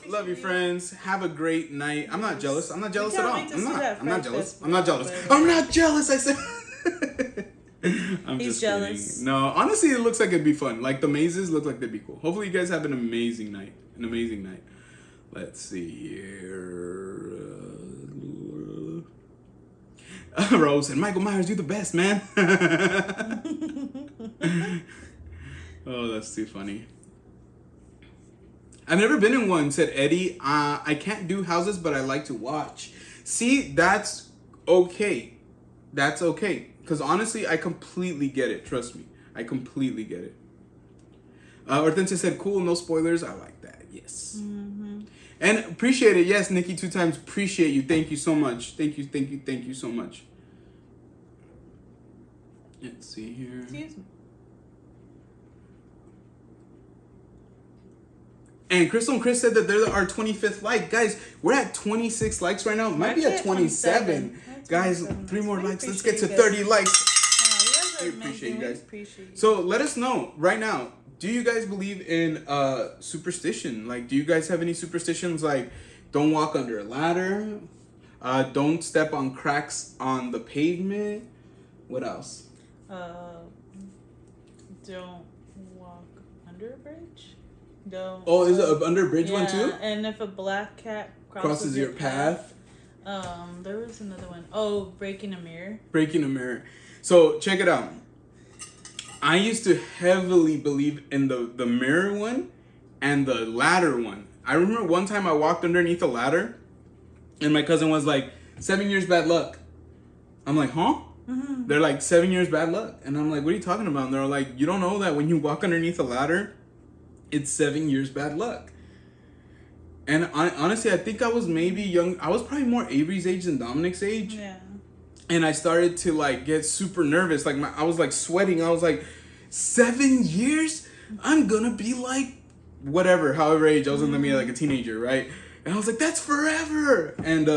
Love you, friends. Have a great night. I'm not jealous. I'm not jealous at all. I'm not jealous. I'm not jealous. I'm not jealous. I said. I'm He's just jealous. kidding. No, honestly, it looks like it'd be fun. Like the mazes look like they'd be cool. Hopefully, you guys have an amazing night. An amazing night. Let's see here. Rose and Michael Myers, you the best, man. Oh, that's too funny. I've never been in one, said Eddie. I can't do houses, but I like to watch. See, that's okay. That's okay. Because honestly, I completely get it. Trust me. I completely get it. Hortensia said, cool, no spoilers. I like that. Yes. Mm-hmm. And appreciate it. Yes, Nikki 2 times. Appreciate you. Thank you so much. Thank you so much. Let's see here. Excuse me. And Crystal and Chris said that they're our 25th like. Guys, we're at 26 likes right now. Might be at 27. Guys, 3 more likes. Let's get to 30 likes. We appreciate you guys. So let us know right now. Do you guys believe in superstition? Like, do you guys have any superstitions like don't walk under a ladder? Don't step on cracks on the pavement? What else? Don't walk under a bridge. Don't. Oh, is it an under a bridge one too? And if a black cat crosses your path. There was another one. Oh, breaking a mirror. Breaking a mirror. So check it out. I used to heavily believe in the mirror one and the ladder one. I remember one time I walked underneath a ladder and my cousin was like, 7 years bad luck. I'm like, huh? Mm-hmm. They're like, 7 years bad luck. And I'm like, what are you talking about? And they're like, you don't know that when you walk underneath a ladder, it's 7 years bad luck. And honestly, I think I was maybe young. I was probably more Avery's age than Dominic's age. Yeah. And I started to like get super nervous. Like I was like sweating. I was like, 7 years? I'm gonna be like whatever, however age. I was gonna be like a teenager, right? And I was like, that's forever. And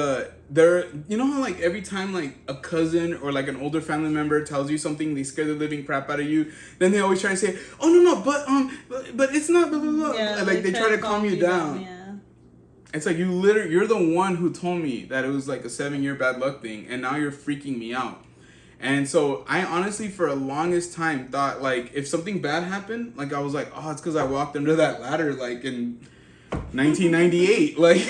there, you know how like every time like a cousin or like an older family member tells you something, they scare the living crap out of you. Then they always try to say, oh no, but it's not blah blah blah. Yeah, like they try to calm you down. Yeah. It's like you're the one who told me that it was like a 7-year bad luck thing, and now you're freaking me out. And so I honestly, for a longest time, thought like if something bad happened, like I was like, oh, it's because I walked under that ladder like in 1998. Like,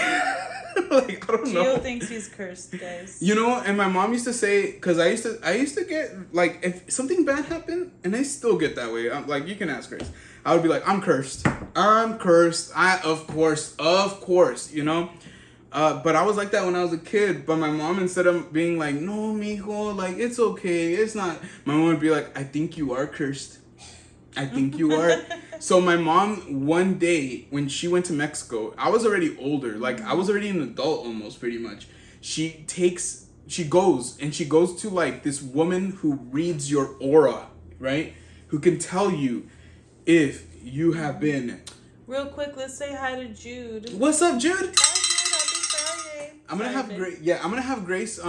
like I don't know. Gio thinks he's cursed, guys. You know, and my mom used to say, because I used to get like if something bad happened, and I still get that way. I'm like, you can ask Grace. I would be like, I'm cursed. I'm cursed. Of course, you know. But I was like that when I was a kid. But my mom, instead of being like, no, mijo, like, it's okay, it's not. My mom would be like, I think you are cursed. I think you are. So my mom, one day, when she went to Mexico, I was already older. Like, I was already an adult almost, pretty much. She goes to, like, this woman who reads your aura, right? Who can tell you if you have been... Real quick, let's say hi to Jude. What's up, Jude? Hi, Jude. Happy Friday. I'm gonna have Grace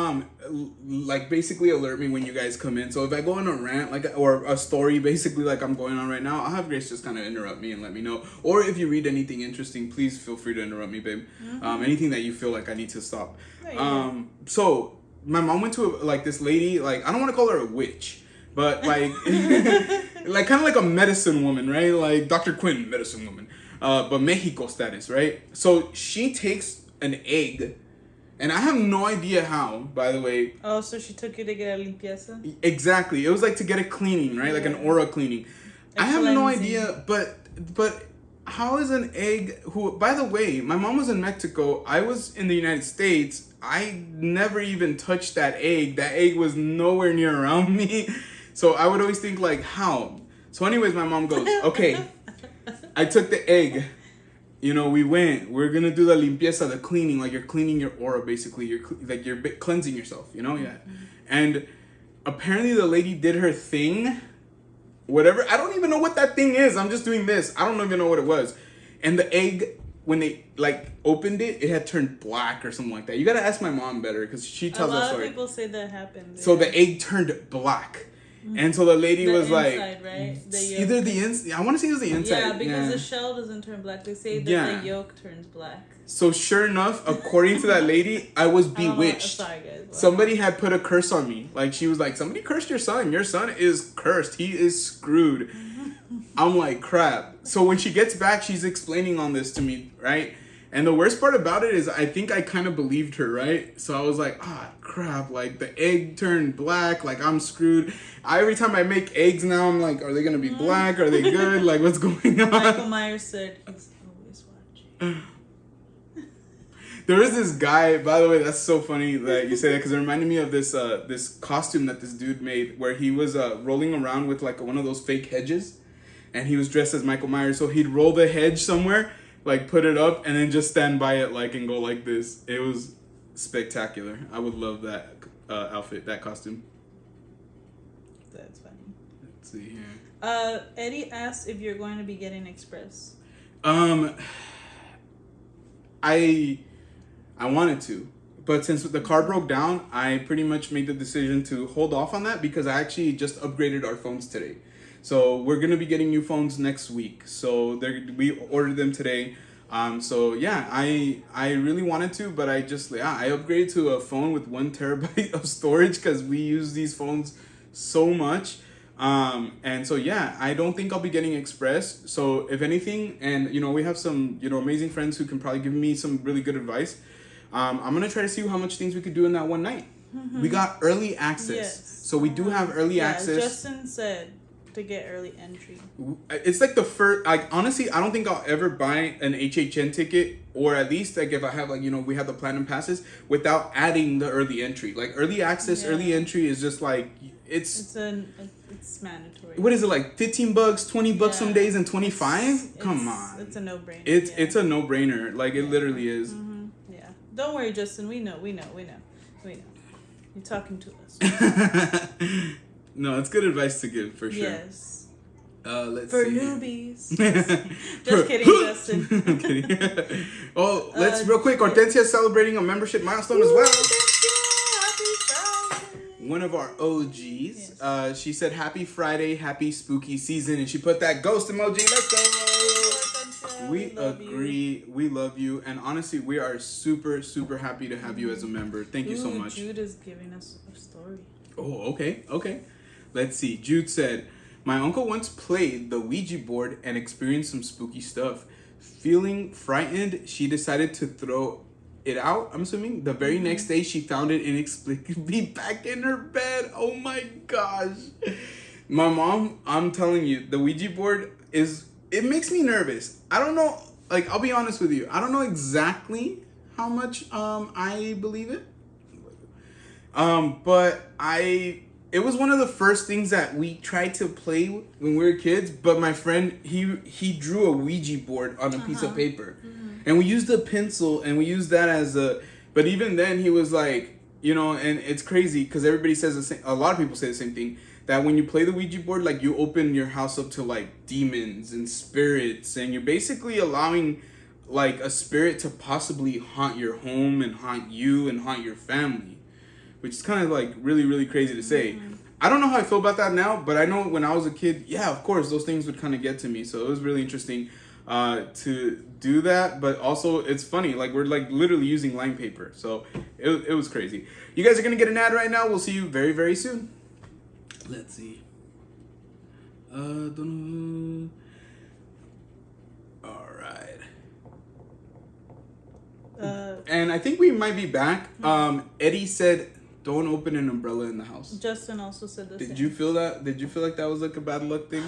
like basically alert me when you guys come in. So if I go on a rant or a story basically like I'm going on right now, I'll have Grace just kind of interrupt me and let me know. Or if you read anything interesting, please feel free to interrupt me, babe. Mm-hmm. Anything that you feel like I need to stop. So my mom went to like this lady, like I don't want to call her a witch, but like like kind of like a medicine woman, right? Like Dr. Quinn, medicine woman, but Mexico status, right? So she takes an egg. And I have no idea how, by the way. Oh, so she took you to get a limpieza? Exactly. It was like to get a cleaning, right? Yeah. Like an aura cleaning. I have no idea, but how is an egg who, by the way, my mom was in Mexico. I was in the United States. I never even touched that egg. That egg was nowhere near around me. So I would always think like, how? So anyways, my mom goes, okay, I took the egg. You know, we're going to do the limpieza, the cleaning, like you're cleaning your aura, basically. You're cleansing yourself, you know? Yeah. Mm-hmm. And apparently the lady did her thing, whatever. I don't even know what that thing is. I'm just doing this. I don't even know what it was. And the egg, when they, like, opened it, it had turned black or something like that. You got to ask my mom better because she tells that story. A lot of people say that happened. So the egg turned black. And so the lady was inside, like, right? Either the inside, I want to say it was the inside. Yeah, because the shell doesn't turn black. They say that the yolk turns black. So sure enough, according to that lady, I was bewitched. Sorry, guys. Wow. Somebody had put a curse on me. Like she was like, somebody cursed your son. Your son is cursed. He is screwed. I'm like, crap. So when she gets back, she's explaining on this to me, right? And the worst part about it is I think I kind of believed her, right? So I was like, crap, like the egg turned black, like I'm screwed. Every time I make eggs now, I'm like, are they going to be black? Are they good? Like, what's going on? Michael Myers said, he's always watching. There was this guy, by the way, that's so funny that you say that because it reminded me of this this costume that this dude made where he was rolling around with like one of those fake hedges and he was dressed as Michael Myers. So he'd roll the hedge somewhere, like put it up and then just stand by it like and go like this. It was spectacular. I would love that outfit, that costume. That's funny. Let's see here. Eddie asked if you're going to be getting Express. I wanted to, but since the car broke down, I pretty much made the decision to hold off on that because I actually just upgraded our phones today. So we're gonna be getting new phones next week. So we ordered them today. So yeah, I really wanted to, but I upgraded to a phone with 1 terabyte of storage because we use these phones so much. And so yeah, I don't think I'll be getting Express. So if anything, and we have some amazing friends who can probably give me some really good advice. I'm gonna try to see how much things we could do in that one night. Mm-hmm. We got early access, yes. So we do have early access. Justin said to get early entry. It's like the first. Honestly, I don't think I'll ever buy an HHN ticket, or at least like if I have we have the platinum passes without adding the early entry. Like early access, early entry is just like it's mandatory. What is it like? $15, $20 some days, and 25? Come on. It's a no-brainer. It's a no-brainer. Like it literally is. Mm-hmm. Yeah. Don't worry, Justin. We know. You're talking to us. No, it's good advice to give for sure. Yes. Let's For see. newbies. Just kidding, Justin. I'm kidding. Oh, let's real quick. Hortensia is celebrating a membership milestone as well. Happy Friday. One of our OGs. Yes. She said, "Happy Friday, happy spooky season," and she put that ghost emoji. Let's go. We agree. We love you, and honestly, we are super, super happy to have you as a member. Thank you so much. Jude is giving us a story. Oh, okay. Let's see. Jude said, "My uncle once played the Ouija board and experienced some spooky stuff. Feeling frightened, she decided to throw it out, I'm assuming. The very next day, she found it inexplicably back in her bed. Oh my gosh. My mom, I'm telling you, the Ouija board it makes me nervous. I don't know, like, I'll be honest with you. I don't know exactly how much I believe it. But it was one of the first things that we tried to play when we were kids. But my friend, he drew a Ouija board on a piece of paper. And we used a pencil, and we used that as but even then he was like, you know, and it's crazy because everybody says the same, a lot of people say the same thing, that when you play the Ouija board, like, you open your house up to, like, demons and spirits, and you're basically allowing, like, a spirit to possibly haunt your home and haunt you and haunt your family, which is kind of, like, really, really crazy to say. I don't know how I feel about that now, but I know when I was a kid, yeah, of course, those things would kind of get to me. So it was really interesting to do that. But also, it's funny. Like, we're, like, literally using line paper. So it was crazy. You guys are going to get an ad right now. We'll see you very, very soon. Let's see. Don't know. All right. And I think we might be back. Eddie said, "Don't open an umbrella in the house." Justin also said the same. Did you feel that? Did you feel like that was like a bad luck thing?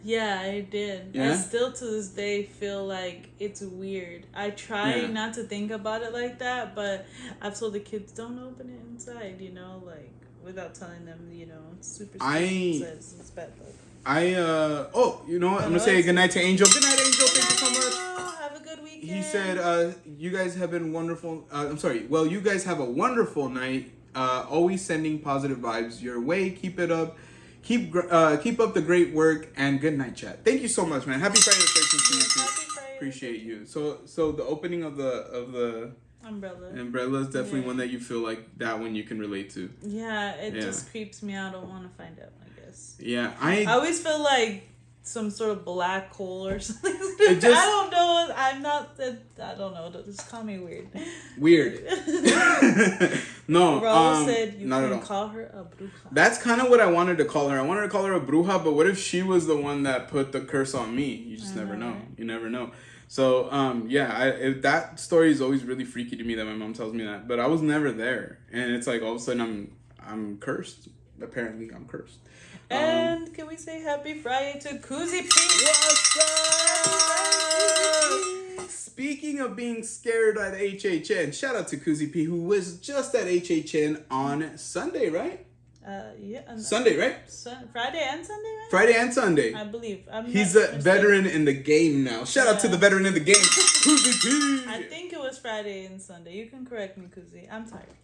Yeah, I did. Yeah? I still to this day feel like it's weird. I try not to think about it like that, but I've told the kids, don't open it inside, you know, like, without telling them, you know, it's super says it's bad luck. You know what? I'm going to say goodnight to Angel. Good night, Angel. Thank you so much. Have a good weekend. He said, you guys have been wonderful. Well, you guys have a wonderful night. Always sending positive vibes your way. Keep it up. Keep up the great work, and good night, chat. Thank you so much, man. Happy Friday the 13th to you too. Appreciate you. So the opening of the umbrella is definitely one that you feel like that one you can relate to. Yeah, it just creeps me out. I don't want to find out, I guess. Yeah, I always feel like some sort of black hole or something. I don't know. I don't know. Just call me weird. Weird. No. Raul said you not can at all. call her a bruja. That's kind of what I wanted to call her. I wanted to call her a bruja, but what if she was the one that put the curse on me? You just never know. Right? You never know. So, that story is always really freaky to me that my mom tells me that. But I was never there. And it's like all of a sudden I'm cursed. Apparently I'm cursed. And can we say happy Friday to Kuzi P? What's up? Speaking of being scared at HHN, shout out to Kuzi P, who was just at HHN on Sunday, right? Sunday, right? Friday and Sunday, right? Friday and Sunday. I believe. He's a veteran in the game now. Shout out to the veteran in the game, Kuzi P. I think it was Friday and Sunday. You can correct me, Kuzi. I'm tired.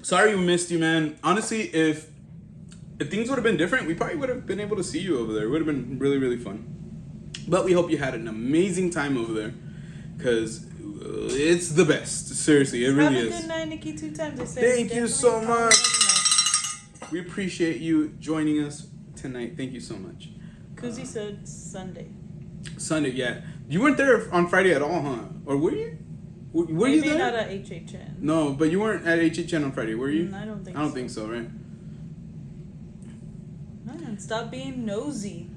Sorry we missed you, man. Honestly, if things would have been different, we probably would have been able to see you over there. It would have been really, really fun. But we hope you had an amazing time over there, because it's the best. Seriously, it really is. Have a good night, Nikki. 2 times. Thank you so much. We appreciate you joining us tonight. Thank you so much. Kuzi said Sunday. Sunday, yeah. You weren't there on Friday at all, huh? Or were you? Were you there? Maybe not at HHN. No, but you weren't at HHN on Friday, were you? I don't think so. I don't think so, right? Man, stop being nosy.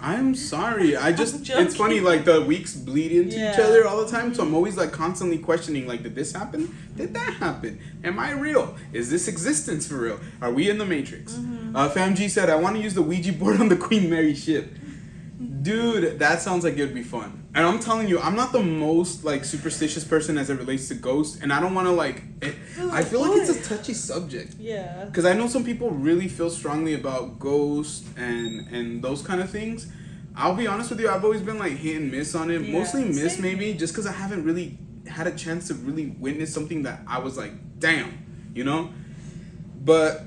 I'm sorry. It's funny, like, the weeks bleed into each other all the time, so I'm always, like, constantly questioning, like, did this happen? Did that happen? Am I real? Is this existence for real? Are we in the Matrix? Fam G said, I want to use the Ouija board on the Queen Mary ship. Dude, that sounds like it would be fun. And I'm telling you, I'm not the most, like, superstitious person as it relates to ghosts, and I don't want to, like, I feel like it's a touchy subject. Yeah. Because I know some people really feel strongly about ghosts and those kind of things. I'll be honest with you, I've always been, like, hit and miss on it. Yeah, mostly miss, maybe, just because I haven't really had a chance to really witness something that I was like, damn, you know? But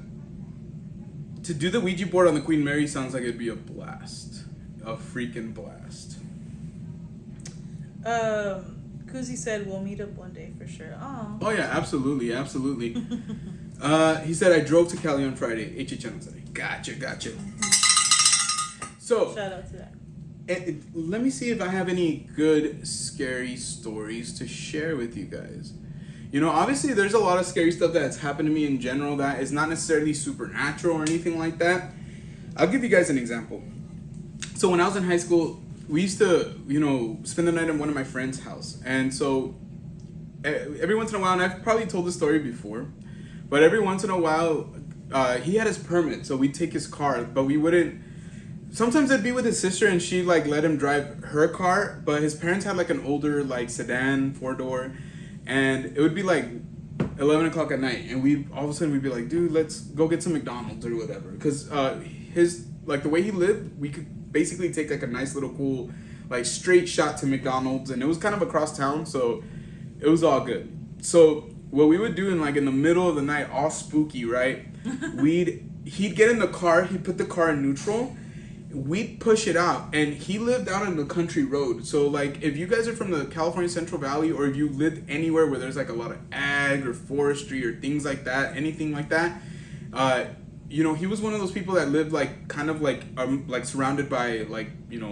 to do the Ouija board on the Queen Mary sounds like it'd be a blast. a freaking blast. Kuzi said we'll meet up one day for sure. Oh yeah, absolutely. He said I drove to Cali on Friday. Gotcha. So shout out to that. Let me see if I have any good scary stories to share with you guys. Obviously there's a lot of scary stuff that's happened to me in general that is not necessarily supernatural or anything like that. I'll give you guys an example. So when I was in high school, we used to, spend the night at one of my friend's house. And so every once in a while, and I've probably told this story before, but every once in a while, he had his permit. So we'd take his car, but we wouldn't. Sometimes I'd be with his sister and she'd let him drive her car, but his parents had an older sedan 4-door, and it would be 11 o'clock at night, and all of a sudden we'd be like, dude, let's go get some McDonald's or whatever, because his the way he lived, we could basically take a nice little cool straight shot to McDonald's, and it was kind of across town, so it was all good. So what we would do in the middle of the night, all spooky, right? He'd get in the car, he'd put the car in neutral, we'd push it out, and he lived out on the country road. So if you guys are from the California Central Valley, or if you lived anywhere where there's a lot of ag or forestry or things like that, anything like that, he was one of those people that lived surrounded by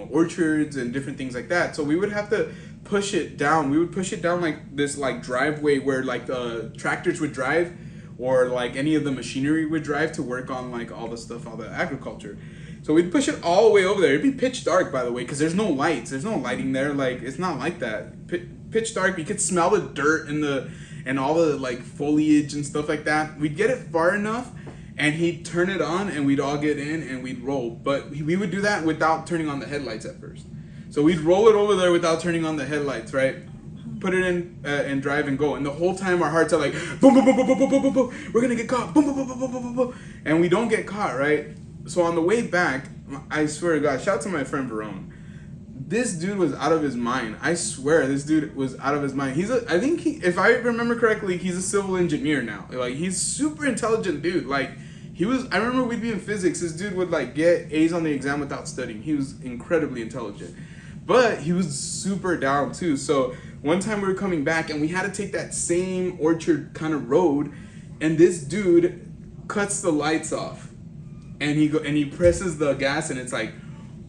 orchards and different things like that. So we would have to push it down. We would push it down this driveway where the tractors would drive, or any of the machinery would drive to work on all the agriculture. So we'd push it all the way over there. It'd be pitch dark, by the way, because there's no lights. There's no lighting there. It's not like that. Pitch dark. You could smell the dirt and all the foliage and stuff like that. We'd get it far enough, and he'd turn it on, and we'd all get in, and we'd roll. But we would do that without turning on the headlights at first. So we'd roll it over there without turning on the headlights, right? Put it in and drive and go. And the whole time our hearts are boom, boom, boom, boom, boom, boom, boom, boom, boom. We're going to get caught. Boom, boom, boom, boom, boom, boom, boom. And we don't get caught, right? So on the way back, I swear to God, shout out to my friend Verone. This dude was out of his mind. I swear, this dude was out of his mind. If I remember correctly, he's a civil engineer now. He's super intelligent dude. I remember we'd be in physics. This dude would get A's on the exam without studying. He was incredibly intelligent. But he was super down too. So one time we were coming back and we had to take that same orchard kind of road, and this dude cuts the lights off. And he presses the gas, and it's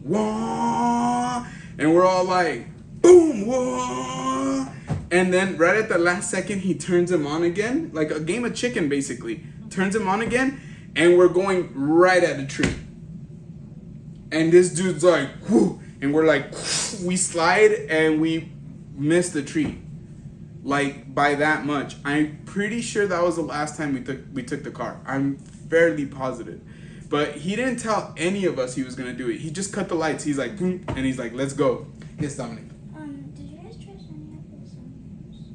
whoa, and we're all boom, whoa, and then right at the last second he turns him on again, like a game of chicken basically, turns him on again, and we're going right at the tree, and this dude's whoo, and we're whoo, we slide and we miss the tree, by that much. I'm pretty sure that was the last time we took the car. I'm fairly positive. But he didn't tell any of us he was gonna do it. He just cut the lights. He's boom, and he's let's go. Yes, Dominic. Did you guys try signing up for the seminars?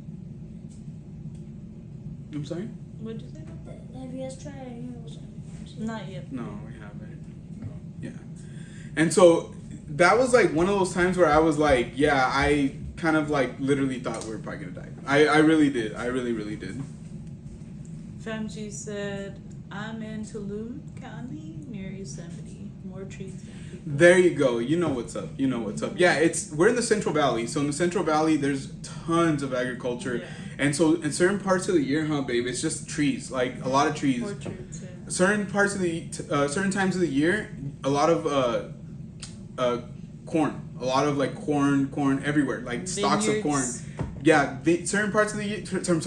I'm sorry? What'd you say? Have you guys tried any of those seminars? Not yet. No, we haven't. Yeah. And so that was one of those times where I was yeah, I kind of literally thought we were probably gonna die. I really did. I really, really did. Femji said, I'm in Tulum County near Yosemite. More trees than people. There you go. You know what's up. Yeah, we're in the Central Valley. So in the Central Valley, there's tons of agriculture. Yeah. And so in certain parts of the year, babe, it's just trees. A lot of trees. Orchards, yeah. Certain parts of certain times of the year, a lot of corn. A lot of corn everywhere. Stalks of corn. Yeah, certain parts of the year. Certain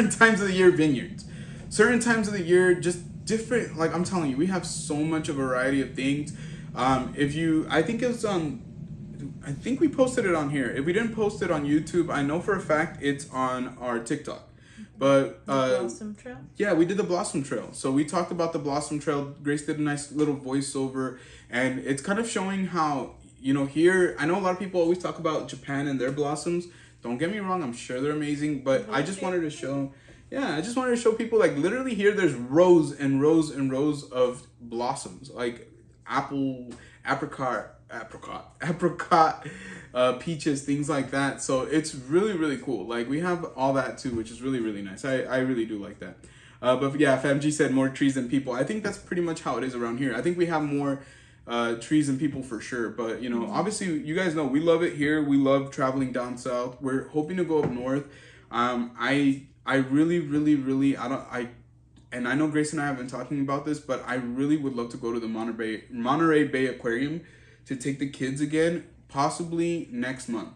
times of the year, vineyards. Certain times of the year, just different. I'm telling you, we have so much a variety of things. I think we posted it on here. If we didn't post it on YouTube, I know for a fact it's on our TikTok. But the Blossom Trail? Yeah, we did the Blossom Trail. So we talked about the Blossom Trail. Grace did a nice little voiceover, and it's kind of showing how, here, I know a lot of people always talk about Japan and their blossoms. Don't get me wrong, I'm sure they're amazing, but I just wanted to show people literally here there's rows and rows and rows of blossoms, apricot, peaches, things like that. So it's really, really cool. We have all that too, which is really, really nice. I really do like that. But yeah, FMG said more trees than people. I think that's pretty much how it is around here. I think we have more trees and people for sure. But, you know, obviously, you guys know we love it here. We love traveling down south. We're hoping to go up north. I really, really, really, and I know Grace and I have been talking about this, but I really would love to go to the Monterey Bay Aquarium to take the kids again, possibly next month.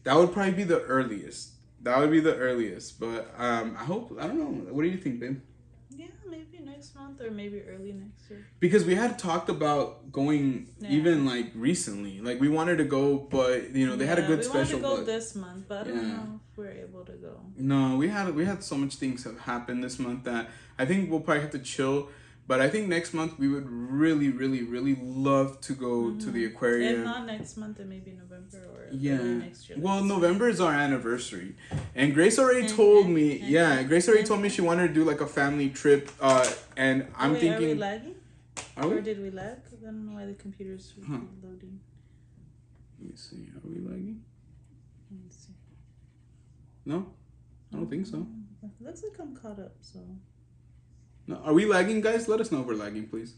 That would probably be the earliest. That would be the earliest. But I hope, I don't know. What do you think, babe? Yeah, maybe next month or maybe early next year. Because we had talked about going even like recently. Like we wanted to go, but you know, they had a good special. We wanted to go this month, but I don't know if we're able to go. No, we had so much things have happened this month that I think we'll probably have to chill. But I think next month we would really, really, really love to go to the aquarium. If not next month, then maybe November or early next year. Well, November is our anniversary, and Grace already told me. Grace already told me she wanted to do like a family trip. And I'm thinking. Are we lagging? Or did we lag? I don't know why the computer's loading. Let me see. Are we lagging? Let me see. No, I don't think so. Looks like I'm caught up. So. No, are we lagging, guys? Let us know if we're lagging, please.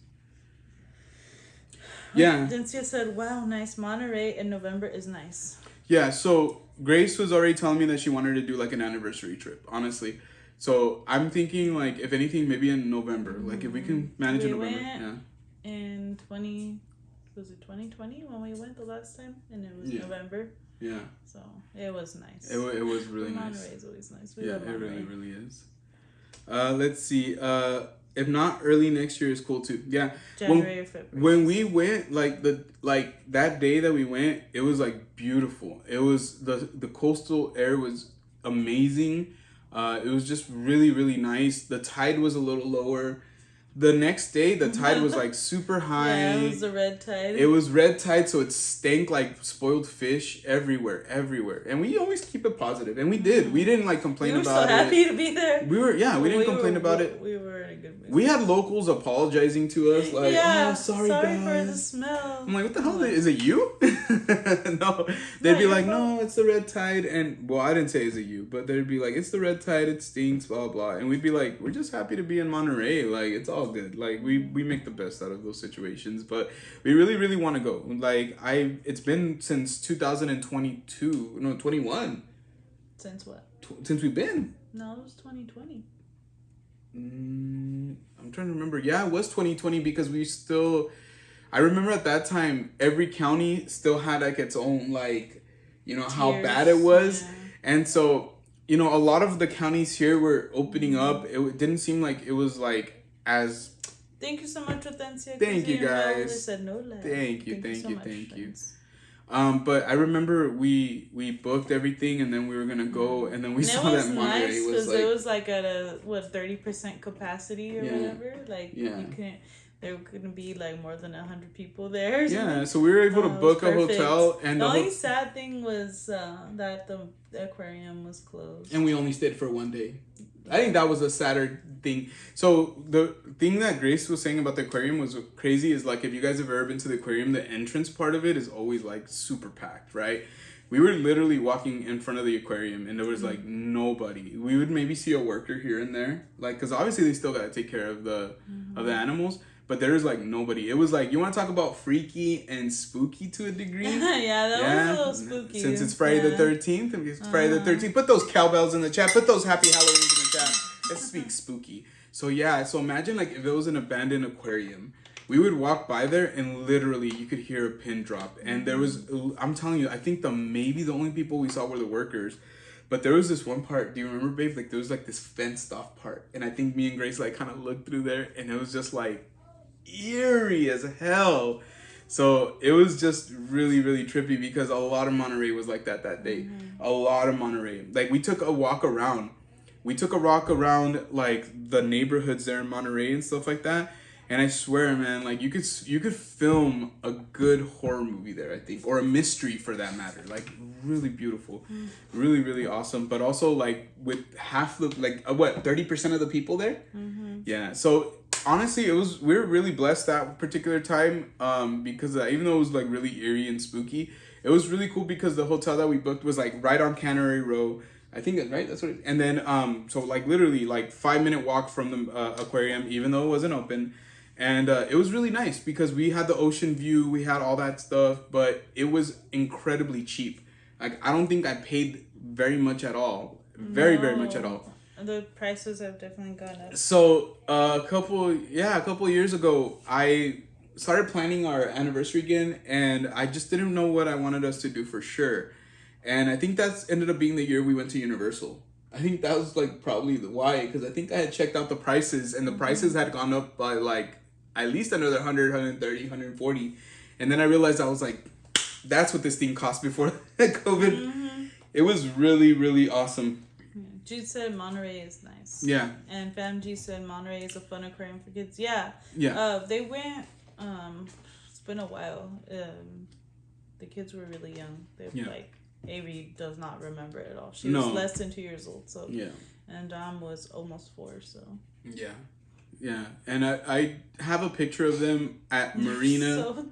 Yeah. Dencia said, wow, nice. Monterey in November is nice. Yeah, so Grace was already telling me that she wanted to do like an anniversary trip, honestly. So I'm thinking like, if anything, maybe in November. Like if we can manage in November. Went in 2020 when we went the last time? And it was November. Yeah. So it was nice. It was really nice. Monterey is always nice. It really, really is. Let's see. If not, early next year is cool too. Yeah. January or February. When we went, like that day that we went, it was like beautiful. It was the coastal air was amazing. It was just really, really nice. The tide was a little lower. The next day, the tide was like super high. Yeah, it was the red tide. It was red tide, so it stank like spoiled fish everywhere. And we always keep it positive, and we did. We didn't like complain about it. We were so happy to be there. We didn't complain about it. We were in a good mood. We had locals apologizing to us, like, "Oh, sorry guys. For the smell." I'm like, "What the hell? Is it you?" No, they'd be like, "No, it's the red tide." And well, I didn't say it's a you, but they'd be like, "It's the red tide. It stinks." Blah blah. And we'd be like, "We're just happy to be in Monterey. Like, it's all good. Like, we make the best out of those situations." But we really, really want to go. Like, it's been since 2022. No, 21. Since what? Since we've been. No, it was 2020. I'm trying to remember. Yeah, it was 2020 because I remember at that time, every county still had like its own, like, you know, how bad it was. Yeah. And so, you know, a lot of the counties here were opening up. It didn't seem like it was like as... Thank you so much, Hortensia. Thank you, guys. They said no lag. Thank you. But I remember we booked everything, and then we were gonna go, and then we saw that Monterey was like... it was like at a 30% capacity or whatever. Like there couldn't be like more than 100 people there. Yeah, so we were able to book a hotel, and the only sad thing was that the aquarium was closed, and we only stayed for one day. I think that was a sadder thing. So the thing that Grace was saying about the aquarium was crazy is like, if you guys have ever been to the aquarium, the entrance part of it is always like super packed, right? We were literally walking in front of the aquarium and there was like nobody. We would maybe see a worker here and there, like, because obviously they still got to take care of the animals. But there was like nobody. It was like, you want to talk about freaky and spooky to a degree? Yeah, that was a little spooky. Since it's Friday the 13th, it's Friday the 13th. Put those cowbells in the chat. Put those happy Halloweens in the chat. Let's speak spooky. So yeah, so imagine like if it was an abandoned aquarium. We would walk by there and literally you could hear a pin drop. And there was, I'm telling you, I think maybe the only people we saw were the workers. But there was this one part, do you remember, babe? Like there was like this fenced off part. And I think me and Grace like kind of looked through there and it was just like eerie as hell. So it was just really, really trippy because a lot of Monterey was like that day. A lot of Monterey. Like we took a walk around. Like the neighborhoods there in Monterey and stuff like that. And I swear, man, like you could film a good horror movie there, I think, or a mystery for that matter. Like really beautiful, really, really awesome. But also like with half the 30% of the people there. Yeah. So honestly, we were really blessed that particular time because even though it was like really eerie and spooky, it was really cool because the hotel that we booked was like right on Cannery Row. I think that's right. That's what. And then so like literally like 5-minute walk from the aquarium, even though it wasn't open. And it was really nice because we had the ocean view, we had all that stuff, but it was incredibly cheap. Like, I don't think I paid very much at all. Very much at all. The prices have definitely gone up. So a couple years ago, I started planning our anniversary again, and I just didn't know what I wanted us to do for sure. And I think that's ended up being the year we went to Universal. I think that was like probably the why, because I think I had checked out the prices, and the prices had gone up by like at least another 100, 130, 140. And then I realized, I was like, that's what this thing cost before COVID. It was really, really awesome. Jude said Monterey is nice. Yeah. And Fam G said Monterey is a fun aquarium for kids. Yeah. They went, it's been a while. The kids were really young. They're like, Avery does not remember it at all. She was less than 2 years old. So yeah. And Dom was almost 4, so. Yeah. Yeah. And I have a picture of them at Marina. So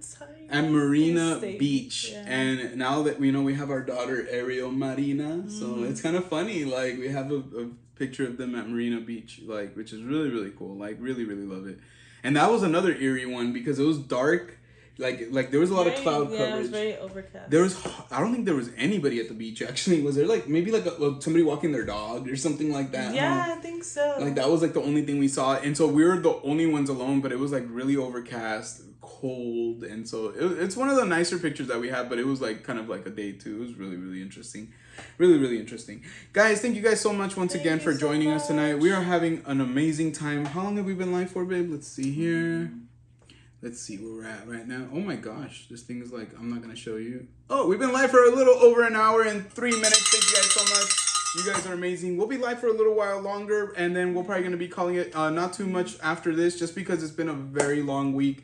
at Marina Beach. Yeah. And now that we know we have our daughter Ariel Marina, so it's kind of funny. Like, we have a picture of them at Marina Beach, like, which is really, really cool. Like, really, really love it. And that was another eerie one because it was dark. Like there was a lot of cloud coverage. Yeah, it was very overcast. I don't think there was anybody at the beach, actually. Was there like maybe like somebody walking their dog or something like that? Yeah, I think so. Like, that was like the only thing we saw. And so we were the only ones alone, but it was like really overcast, cold. And so it's one of the nicer pictures that we have, but it was like kind of like a day too. It was really, really interesting. Really, really interesting. Guys, thank you guys so much once again for joining us tonight. We are having an amazing time. How long have we been live for, babe? Let's see here. Let's see where we're at right now. Oh my gosh, this thing is like, I'm not going to show you. Oh, we've been live for a little over an hour and 3 minutes. Thank you guys so much. You guys are amazing. We'll be live for a little while longer, and then we're probably going to be calling it not too much after this, just because it's been a very long week.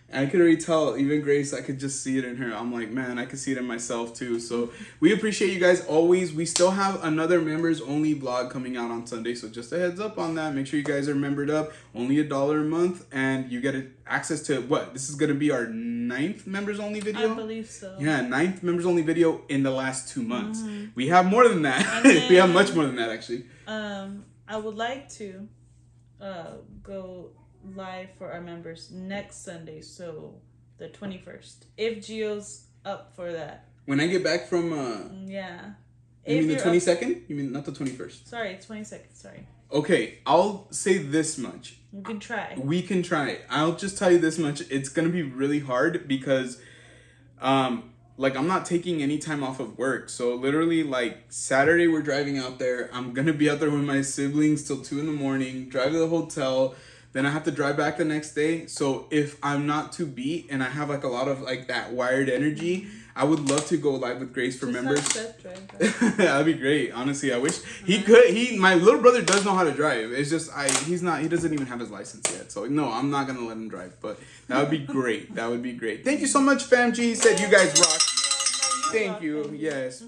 And I could already tell, even Grace, I could just see it in her. I'm like, man, I could see it in myself too. So we appreciate you guys always. We still have another members only vlog coming out on Sunday. So just a heads up on that. Make sure you guys are membered up. Only $1 a month. And you get access to what? This is going to be our 9th members only video? I believe so. Yeah, 9th members only video in the last 2 months. We have more than that. We have much more than that, actually. I would like to go live for our members next Sunday, so the 21st, if Gio's up for that. When I get back from yeah, you mean the 22nd? You mean not the 21st? Sorry, 22nd. Sorry. Okay, I'll say this much. We can try. I'll just tell you this much. It's gonna be really hard because like, I'm not taking any time off of work. So literally, like, Saturday we're driving out there. I'm gonna be out there with my siblings till 2 a.m, drive to the hotel. Then I have to drive back the next day. So if I'm not too beat and I have like a lot of like that wired energy, I would love to go live with Grace for members. That'd be great. Honestly, I wish he could. My little brother does know how to drive. It's just he doesn't even have his license yet. So no, I'm not gonna let him drive. But that would be great. That would be great. Thank you so much, Fam G. Said you guys rock. Thank you. Yes,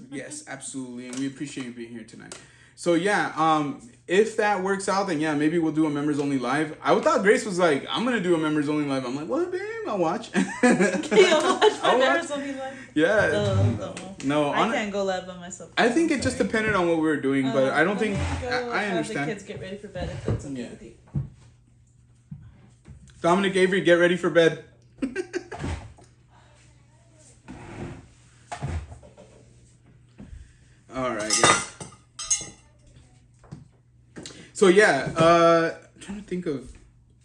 absolutely. And we appreciate you being here tonight. So yeah, if that works out, then yeah, maybe we'll do a members only live. I thought Grace was like, I'm gonna do a members only live. I'm like, what, babe? I'll watch. You'll watch my members only live? Yeah. No, I can't go live by myself. I think it just depended on what we were doing, but I don't think I understand. The kids get ready for bed if that's okay with you. Dominic Avery, get ready for bed. All right, guys. So yeah, I'm trying to think of.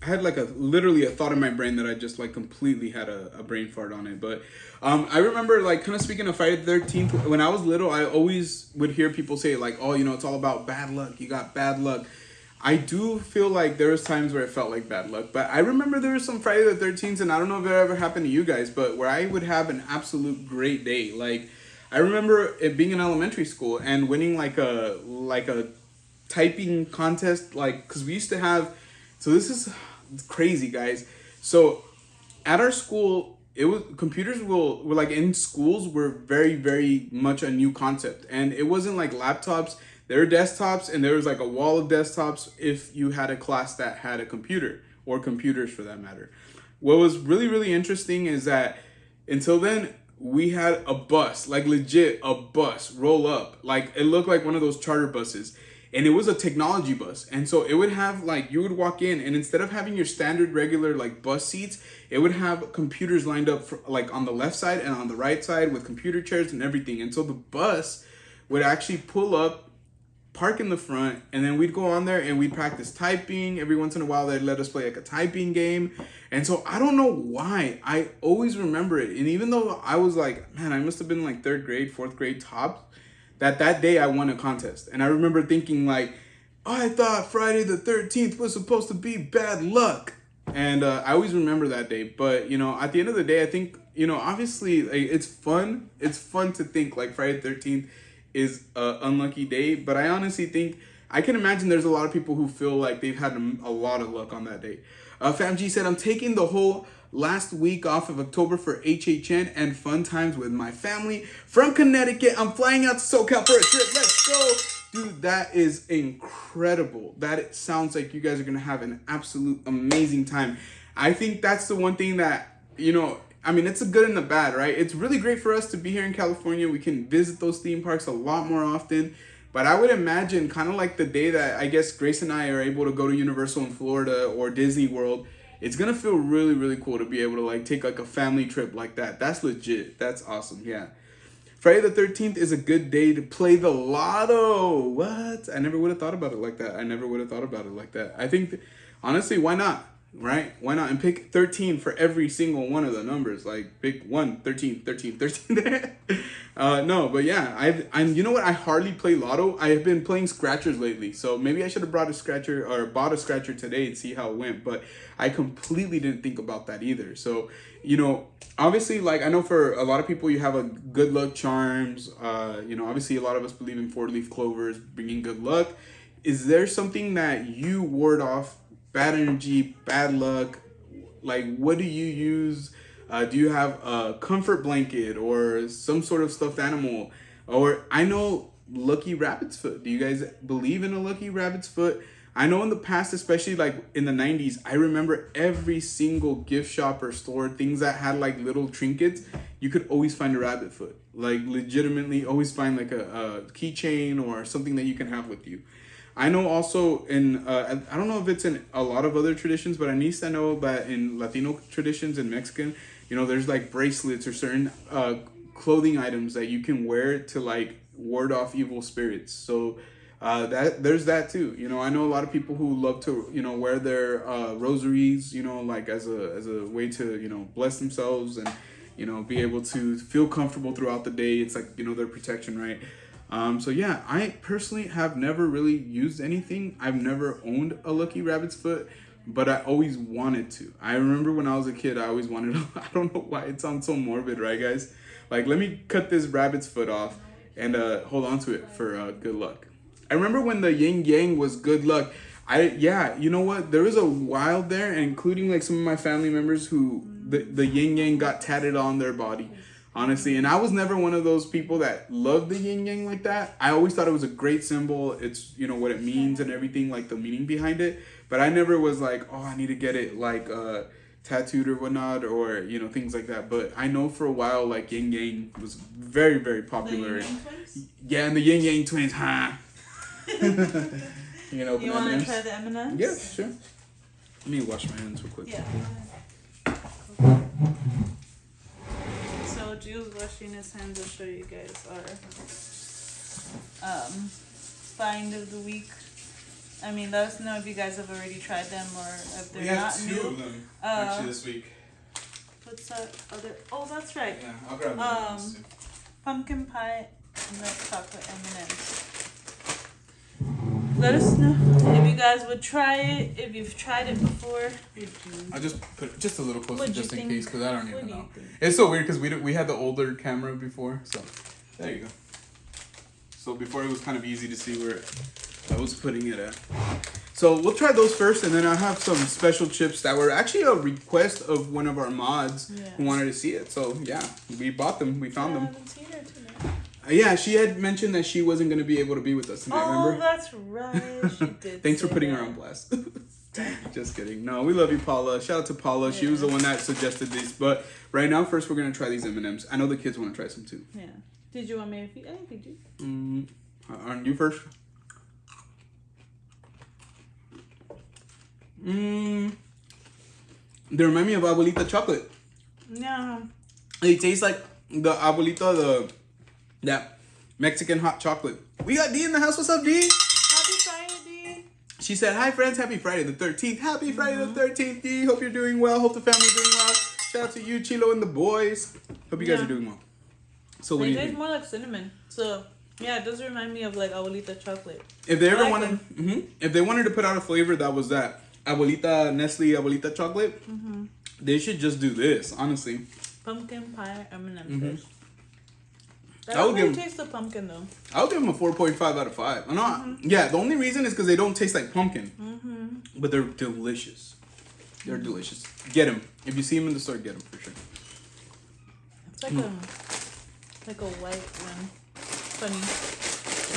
I had like literally a thought in my brain that I just like completely had a brain fart on it. But I remember like kind of speaking of Friday the 13th, when I was little, I always would hear people say like, oh, you know, it's all about bad luck. You got bad luck. I do feel like there was times where it felt like bad luck. But I remember there was some Friday the 13th, and I don't know if it ever happened to you guys, but where I would have an absolute great day. Like, I remember it being in elementary school and winning like a typing contest, like, because we used to have, so this is crazy, guys. So at our school, it was computers were like in schools were very, very much a new concept, and it wasn't like laptops. There were desktops, and there was like a wall of desktops if you had a class that had a computer, or computers for that matter. What was really, really interesting is that until then, we had a bus, like legit a bus roll up. Like, it looked like one of those charter buses. and it was a technology bus. And so it would have like, you would walk in, and instead of having your standard regular like bus seats, it would have computers lined up for, like on the left side and on the right side with computer chairs and everything. And so the bus would actually pull up, park in the front, and then we'd go on there and we'd practice typing. Every once in a while they'd let us play like a typing game. And so I don't know why, I always remember it. And even though I was like, man, I must have been like 3rd grade, 4th grade tops, that day I won a contest. And I remember thinking like, oh, I thought Friday the 13th was supposed to be bad luck. And I always remember that day. But, you know, at the end of the day, I think, you know, obviously like, it's fun. It's fun to think like Friday the 13th is an unlucky day. But I honestly think, I can imagine there's a lot of people who feel like they've had a lot of luck on that day. Fam G said, I'm taking the whole last week off of October for HHN and fun times with my family from Connecticut. I'm flying out to SoCal for a trip. Let's go. Dude, that is incredible. That sounds like you guys are going to have an absolute amazing time. I think that's the one thing that, you know, I mean, it's a good and the bad, right? It's really great for us to be here in California. We can visit those theme parks a lot more often. But I would imagine kind of like the day that I guess Grace and I are able to go to Universal in Florida or Disney World, it's going to feel really, really cool to be able to like take like a family trip like that. That's legit. That's awesome. Yeah. Friday the 13th is a good day to play the lotto. What? I never would have thought about it like that. I think, honestly, why not? Right? Why not? And pick 13 for every single one of the numbers. Like, pick 1, 13, 13, 13. No, but yeah, I'm, you know what? I hardly play lotto. I have been playing scratchers lately. So maybe I should have bought a scratcher today and see how it went. But I completely didn't think about that either. So, you know, obviously, like, I know for a lot of people, you have a good luck charms. You know, obviously, a lot of us believe in 4-leaf clovers bringing good luck. Is there something that you ward off bad energy, bad luck? Like, what do you use? Do you have a comfort blanket or some sort of stuffed animal? Or I know lucky rabbit's foot. Do you guys believe in a lucky rabbit's foot? I know in the past, especially like in the 90s, I remember every single gift shop or store, things that had like little trinkets, you could always find a rabbit foot. Like legitimately always find like a keychain or something that you can have with you. I know also in, I don't know if it's in a lot of other traditions, but at least I know that in Latino traditions and Mexican, you know, there's like bracelets or certain clothing items that you can wear to like ward off evil spirits. So there's that too. You know, I know a lot of people who love to, you know, wear their rosaries, you know, like as a way to, you know, bless themselves and, you know, be able to feel comfortable throughout the day. It's like, you know, their protection, right? So yeah, I personally have never really used anything. I've never owned a lucky rabbit's foot, but I always wanted to. I remember when I was a kid, I always wanted to, I don't know why it sounds so morbid, right guys? Like, let me cut this rabbit's foot off and hold on to it for good luck. I remember when the yin yang was good luck. You know what? There was a while there, including like some of my family members who the yin yang got tatted on their body. Honestly, and I was never one of those people that loved the yin yang like that. I always thought it was a great symbol. It's, you know, what it means and everything, like the meaning behind it. But I never was like, oh, I need to get it like tattooed or whatnot, or, you know, things like that. But I know for a while, like yin yang was very, very popular. The yin yang twins? Yeah, and the yin yang twins, huh? You know, you want to try the M&Ms? Yeah, sure. Let me wash my hands real quick. Yeah. So Jules washing his hands. I'll show you guys our find of the week. I mean, let us know if you guys have already tried them or if they're not new. We have 2 of them actually this week. What's that other? Oh, that's right. Yeah, I'll grab them. Pumpkin pie and milk chocolate M&Ms. Let us know if you guys would try it. If you've tried it before, I'll just put it just a little closer just in case, because I don't even know. Think? It's so weird because we had the older camera before, so there you go. So before it was kind of easy to see where I was putting it at. So we'll try those first, and then I have some special chips that were actually a request of one of our mods who wanted to see it. So yeah, we bought them. We found them. I haven't seen her tonight. Yeah, she had mentioned that she wasn't going to be able to be with us tonight, remember? Oh, that's right. She did. Thanks for putting her on blast. Just kidding. No, we love you, Paula. Shout out to Paula. Yeah. She was the one that suggested these. But right now, first, we're going to try these M&Ms. I know the kids want to try some, too. Yeah. Did you want me to feed? I didn't feed you. Aren't you first? They remind me of Abuelita chocolate. Yeah. They taste like the Abuelita, that Mexican hot chocolate. We got D in the house. What's up, D? Happy Friday, D. She said, hi, friends. Happy Friday the 13th. Happy Friday the 13th, D. Hope you're doing well. Hope the family's doing well. Shout out to you, Chilo, and the boys. Hope you guys are doing well. So what do you It tastes think? more like cinnamon. So, yeah, it does remind me of like Abuelita chocolate. If they ever like wanted, if they wanted to put out a flavor that was that Abuelita Nestle Abuelita chocolate, they should just do this. Honestly, Pumpkin pie M&M's. I I don't would really give- taste the pumpkin though. I'll give them a 4.5 out of 5. No, yeah, the only reason is because they don't taste like pumpkin, but they're delicious. They're delicious. Get them if you see them in the store. Get them for sure. It's like a white one. Funny.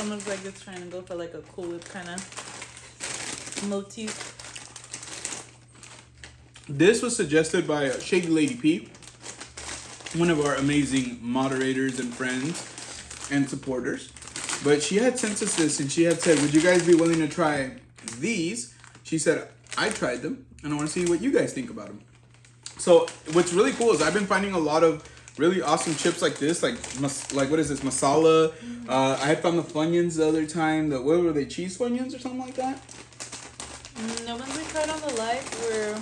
Almost like it's trying to go for like a Cool Whip kind of motif. This was suggested by Shady Lady P, one of our amazing moderators and friends and supporters. But she had sent us this and she had said, would you guys be willing to try these? She said, I tried them and I want to see what you guys think about them. So what's really cool is I've been finding a lot of really awesome chips like this, like what is this, masala? I had found the Funyuns the other time. What were they, cheese Funyuns or something like that? The ones we tried on the live were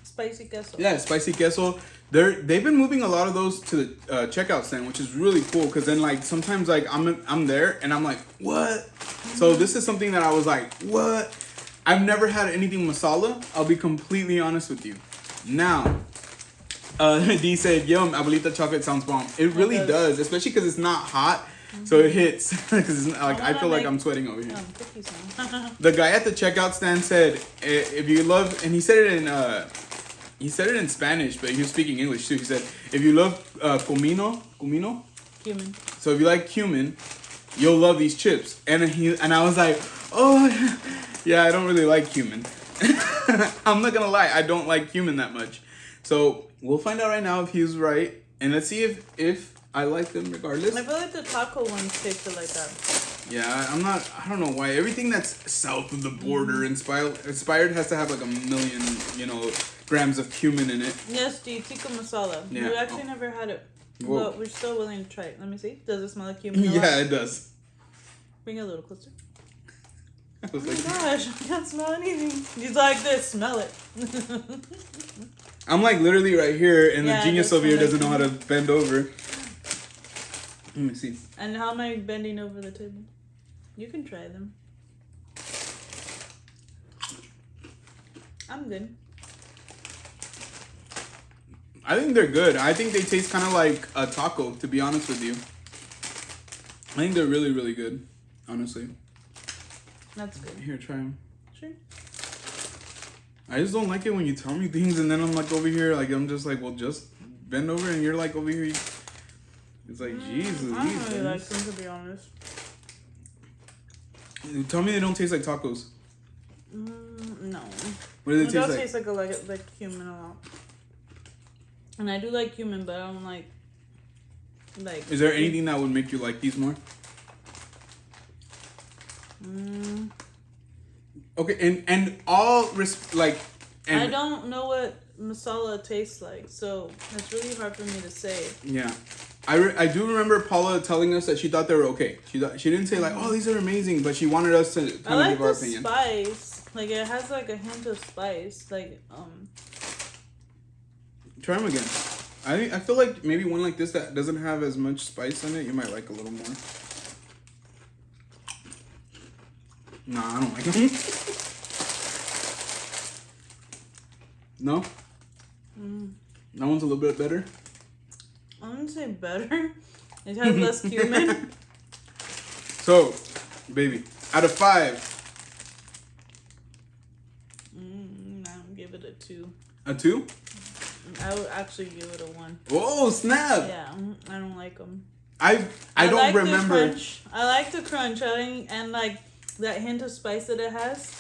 spicy queso. Yeah, spicy queso. They've been moving a lot of those to the checkout stand, which is really cool. Cause then like sometimes like I'm there and I'm like, what? So this is something that I was like, what? I've never had anything masala. I'll be completely honest with you. Now, D said, yum, Abuelita chocolate sounds bomb. It really does, especially because it's not hot. So it hits. Because I feel like I'm sweating over here. Cookies now. The guy at the checkout stand said, if you love, and he said it in Spanish, but he was speaking English too. He said, if you love cumin. Cumin. So if you like cumin, you'll love these chips. And I was like, oh, yeah, I don't really like cumin. I'm not gonna lie, I don't like cumin that much. So we'll find out right now if he's right, and let's see if I like them regardless. I feel like the taco ones tasted like that. Yeah, I don't know why. Everything that's south of the border inspired has to have like a million, grams of cumin in it. Yes, the tikka masala. Yeah. We actually never had it. Whoa. But we're still willing to try it. Let me see. Does it smell like cumin? Yeah, it does. Bring it a little closer. I was Oh my like, gosh, I can't smell anything. He's like this, smell it. I'm like literally right here, and Yeah, the genius that's over here what I doesn't know how to bend over. Let me see. And how am I bending over the table? You can try them. I'm good. I think they're good. I think they taste kind of like a taco, to be honest with you. I think they're really, really good, honestly. That's good. Here, try them. Sure. I just don't like it when you tell me things and then I'm like over here, like I'm just like, well, just bend over, and you're like over here. It's like, Jesus. I don't really like them, to be honest. Tell me they don't taste like tacos. No. What do they It taste does like? taste like cumin a lot. And I do like cumin, but I don't like. Is there anything that would make you like these more? Okay, and I don't know what masala tastes like, so it's really hard for me to say. Yeah, I do remember Paula telling us that she thought they were okay. She didn't say like, oh, these are amazing, but she wanted us to I kind of like give our the opinion. spice. Like it has like a hint of spice. Try them again. I feel like maybe one like this that doesn't have as much spice in it, you might like a little more. Nah, I don't like them. No? That one's a little bit better. I wouldn't say better. It has less cumin. So, baby, out of 5. I'll give it a 2. A 2? I would actually give it a 1. Whoa, snap! Yeah, I don't like them. I don't like remember. The crunch. I like the crunch. And like that hint of spice that it has.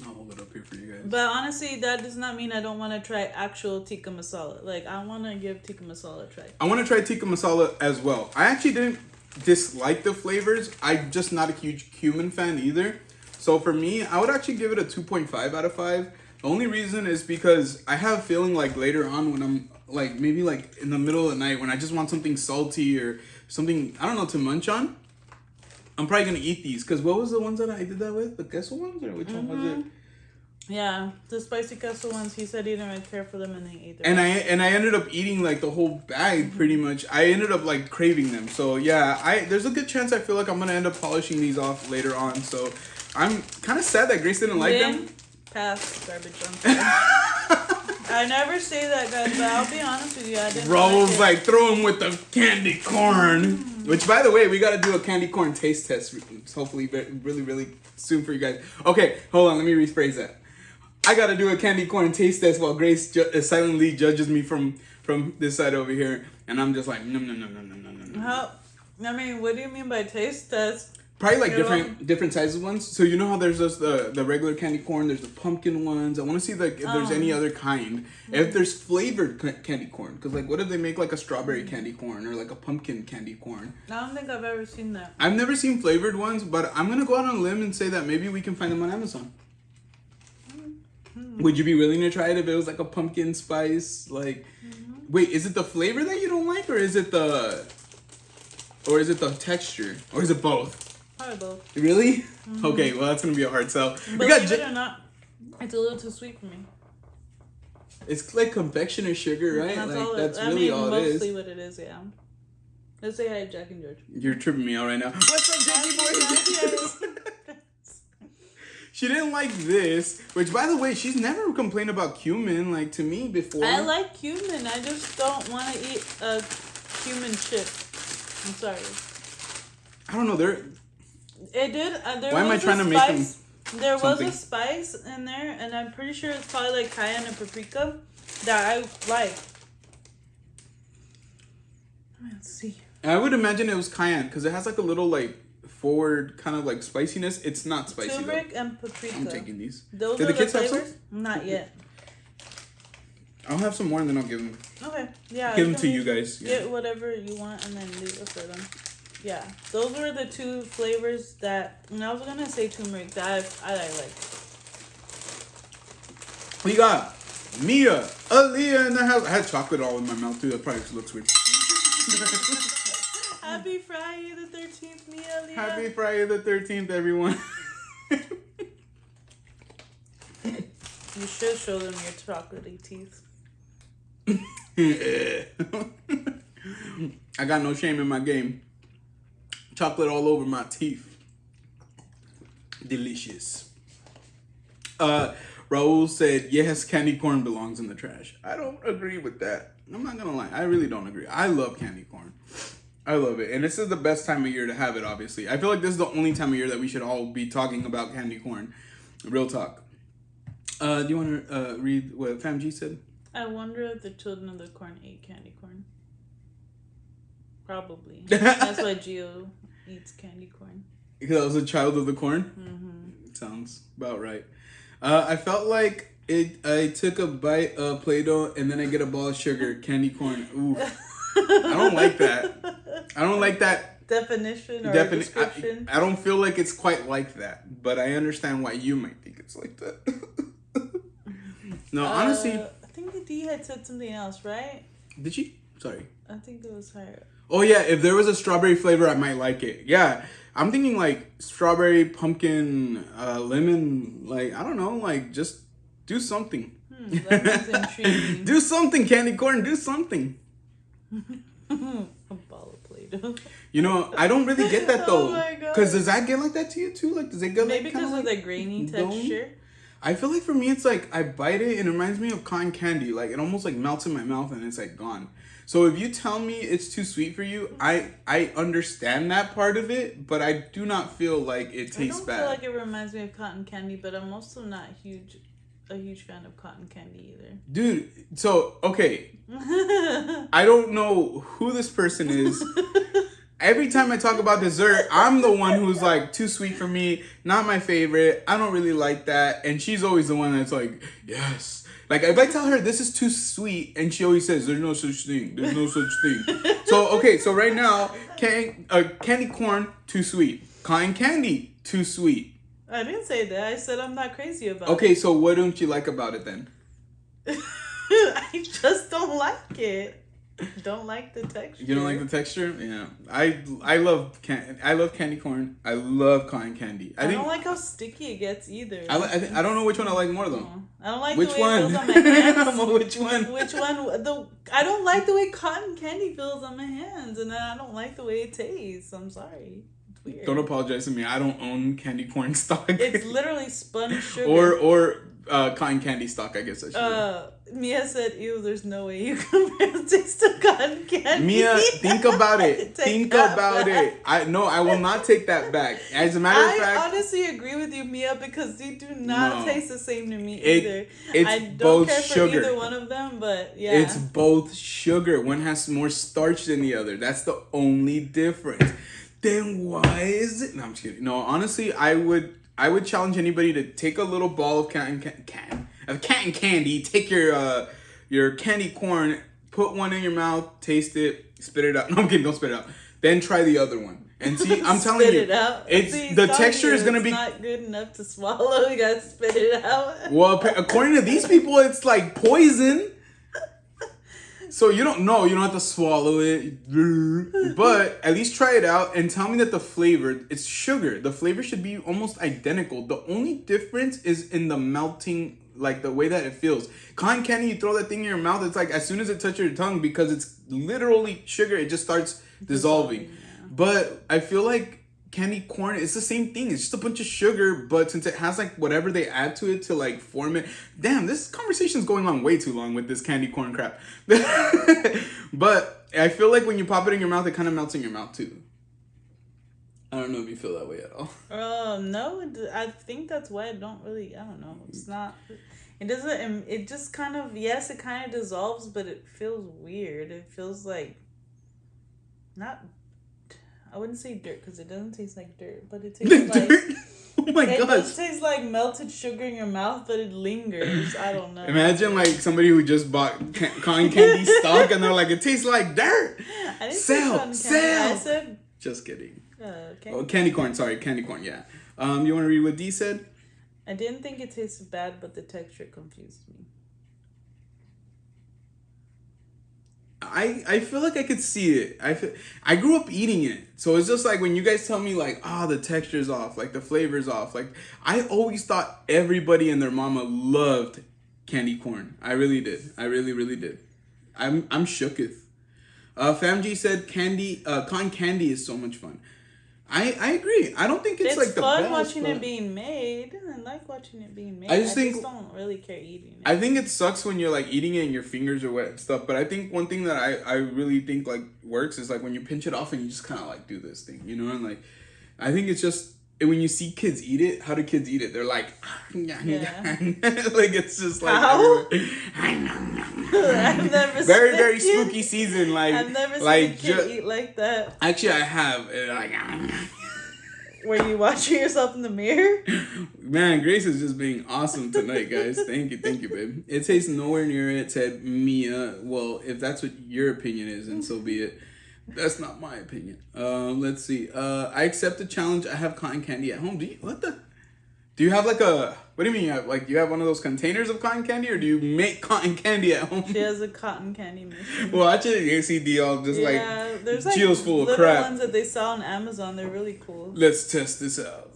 I'll hold it up here for you guys. But honestly, that does not mean I don't want to try actual tikka masala. Like, I want to give tikka masala a try. I want to try tikka masala as well. I actually didn't dislike the flavors. I'm just not a huge cumin fan either. So for me, I would actually give it a 2.5 out of 5. The Only reason is because I have a feeling like later on when I'm like maybe like in the middle of the night when I just want something salty or something, I don't know, to munch on, I'm probably gonna eat these. Cause what was the ones that I did that with? The queso ones, or which one was it? Yeah, the spicy queso ones. He said he didn't really care for them, and they ate them. And I ended up eating like the whole bag pretty much. I ended up like craving them. So yeah, there's a good chance I feel like I'm gonna end up polishing these off later on. So I'm kind of sad that Grace didn't like them. Pass garbage on. I never say that, guys, but I'll be honest with you. I didn't. Bro, like throw them with the candy corn. Which, by the way, we gotta do a candy corn taste test. Hopefully, really, really soon for you guys. Okay, hold on. Let me rephrase that. I gotta do a candy corn taste test while Grace silently judges me from this side over here, and I'm just like no. How? I mean, what do you mean by taste test? Probably like different sizes ones. So you know how there's just the regular candy corn, there's the pumpkin ones. I want to see like if there's any other kind. If there's flavored candy corn, because like what if they make like a strawberry candy corn or like a pumpkin candy corn? I don't think I've ever seen that. I've never seen flavored ones, but I'm gonna go out on a limb and say that maybe we can find them on Amazon. Would you be willing to try it if it was like a pumpkin spice? Like, wait, is it the flavor that you don't like, or is it the texture, or is it both? Probably both. Really? Okay, well that's gonna be a hard sell. Believe it or not, it's a little too sweet for me. It's like confectioner sugar, right? That's really all it is. Mostly what it is, yeah. Let's say hi to Jack and George. You're tripping me out right now. What's up, Jackie boy? She didn't like this, which by the way, she's never complained about cumin, like to me before. I like cumin. I just don't want to eat a cumin chip. I'm sorry. I don't know. There Why am I trying to make them? There something? was a spice in there, and I'm pretty sure it's probably like cayenne and paprika that I like. Let's see. I would imagine it was cayenne because it has like a little like forward kind of like spiciness. It's not spicy Turmeric though. and paprika. I'm taking these. Those Did are the kids have flavors? some? Not yet. I'll have some more and then I'll give them. Okay. Yeah. Give them to you guys. Yeah. Get whatever you want and then leave it for them. Yeah. Those were the two flavors that, and I was gonna say turmeric that I like. We got Mia, Aaliyah in the house. I had chocolate all in my mouth too. That probably looks weird. Happy Friday the 13th, Mia, Aaliyah. Happy Friday the 13th, everyone. You should show them your chocolatey teeth. I got no shame in my game. Chocolate all over my teeth. Delicious. Raul said, yes, candy corn belongs in the trash. I don't agree with that. I'm not gonna lie. I really don't agree. I love candy corn. I love it. And this is the best time of year to have it, obviously. I feel like this is the only time of year that we should all be talking about candy corn. Real talk. Do you want to read what Fam G said? I wonder if the children of the corn ate candy corn. Probably. That's why Gio eats candy corn. Because I was a child of the corn? Mm-hmm. Sounds about right. I felt like I took a bite of Play-Doh and then I get a ball of sugar. Candy corn. Ooh. I don't like that. I don't like that. Definition or description. I don't feel like it's quite like that. But I understand why you might think it's like that. No, honestly. I think D had said something else, right? Did she? Sorry. I think it was her. Oh, yeah. If there was a strawberry flavor, I might like it. Yeah. I'm thinking like strawberry, pumpkin, lemon. Like, I don't know. Like, just do something. That was intriguing. Do something, candy corn. Do something. A ball of Play-Doh. You know, I don't really get that though. Oh my God. Because does that get like that to you too? Like, does it get maybe like because of of like the grainy texture? I feel like for me, it's like I bite it and it reminds me of cotton candy. Like it almost like melts in my mouth and it's like gone. So if you tell me it's too sweet for you, I understand that part of it, but I do not feel like it tastes bad. I don't feel like it reminds me of cotton candy, but I'm also not a huge fan of cotton candy either. Dude, so okay, I don't know who this person is. Every time I talk about dessert, I'm the one who's like, too sweet for me, not my favorite, I don't really like that, and she's always the one that's like, yes. Like, if I tell her this is too sweet, and she always says, there's no such thing, there's no such thing. So, okay, so right now, candy corn, too sweet. Cotton candy, too sweet. I didn't say that. I said I'm not crazy about Okay, so what don't you like about it then? it. I just don't like it. Don't like the texture. You don't like the texture? Yeah, I love candy corn. I love cotton candy. I don't like how sticky it gets either. I don't know which one I like more though. I don't like Which the way one? it feels on my hands. Which one? Which one? I don't like the way cotton candy feels on my hands, and then I don't like the way it tastes. I'm sorry. It's weird. Don't apologize to me. I don't own candy corn stock. It's literally spun sugar. or cotton candy stock, I guess I should. Mia said, "Ew, there's no way you compare the taste of cotton candy." Mia, think about it. Think about it. I will not take that back. As a matter of fact, I honestly agree with you, Mia, because they do not taste the same to me either. It's I don't both care sugar. for either one of them, but yeah, it's both sugar. One has more starch than the other. That's the only difference. Then why is it? No, I'm just kidding. No, honestly, I would challenge anybody to take a little ball of cotton candy. Take your candy corn, put one in your mouth, taste it, spit it out. No, I'm kidding. Don't spit it out. Then try the other one. And see, I'm telling you, it out. it's the texture is gonna be not good enough to swallow. You gotta spit it out. Well, according to these people, it's like poison. So you don't know. You don't have to swallow it. But at least try it out and tell me that the flavor, it's sugar. The flavor should be almost identical. The only difference is in the melting, like the way that it feels. Cotton candy, you throw that thing in your mouth, it's like as soon as it touches your tongue, because it's literally sugar, it just starts dissolving. Yeah. But I feel like candy corn, it's the same thing. It's just a bunch of sugar, but since it has like whatever they add to it to like form it. Damn, this conversation's going on way too long with this candy corn crap. But I feel like when you pop it in your mouth, it kind of melts in your mouth too. I don't know if you feel that way at all. No, I think that's why I don't know. It's not, it doesn't, it just kind of, yes, it kind of dissolves, but it feels weird. It feels like, not, I wouldn't say dirt because it doesn't taste like dirt, but it tastes like, oh my it gosh. does taste like melted sugar in your mouth, but it lingers. I don't know. Imagine like somebody who just bought cotton candy stock and they're like, it tastes like dirt. I didn't Sell. I said, just kidding. okay. Oh, candy corn. Sorry, candy corn. Yeah. You want to read what D said? I didn't think it tasted bad, but the texture confused me. I feel like I could see it. I grew up eating it, so it's just like when you guys tell me like, the texture's off, like the flavor's off. Like I always thought everybody and their mama loved candy corn. I really did. I really, really did. I'm shooketh. FamG said cotton candy is so much fun. I agree. I don't think it's like the best. It's fun watching it being made. I like watching it being made. I just don't really care eating it. I think it sucks when you're like eating it and your fingers are wet and stuff. But I think one thing that I really think like works is like when you pinch it off and you just kind of like do this thing, you know? And like, I think it's just when you see kids eat it. How do kids eat it? They're like, yeah. Like it's just like I've never very very spooky season. Like I've never seen like a kid eat like that. Actually, I have. Like, were you watching yourself in the mirror? Man, Grace is just being awesome tonight, guys. Thank you, babe. It tastes nowhere near it, said Mia. Well, if that's what your opinion is, and so be it. That's not my opinion. Let's see. I accept the challenge. I have cotton candy at home. Do you have like what do you mean? Do you have one of those containers of cotton candy, or do you make cotton candy at home? She has a cotton candy machine. Well, actually, you see D all just there's like Geo's full of little crap. ones that they sell on Amazon. They're really cool. Let's test this out.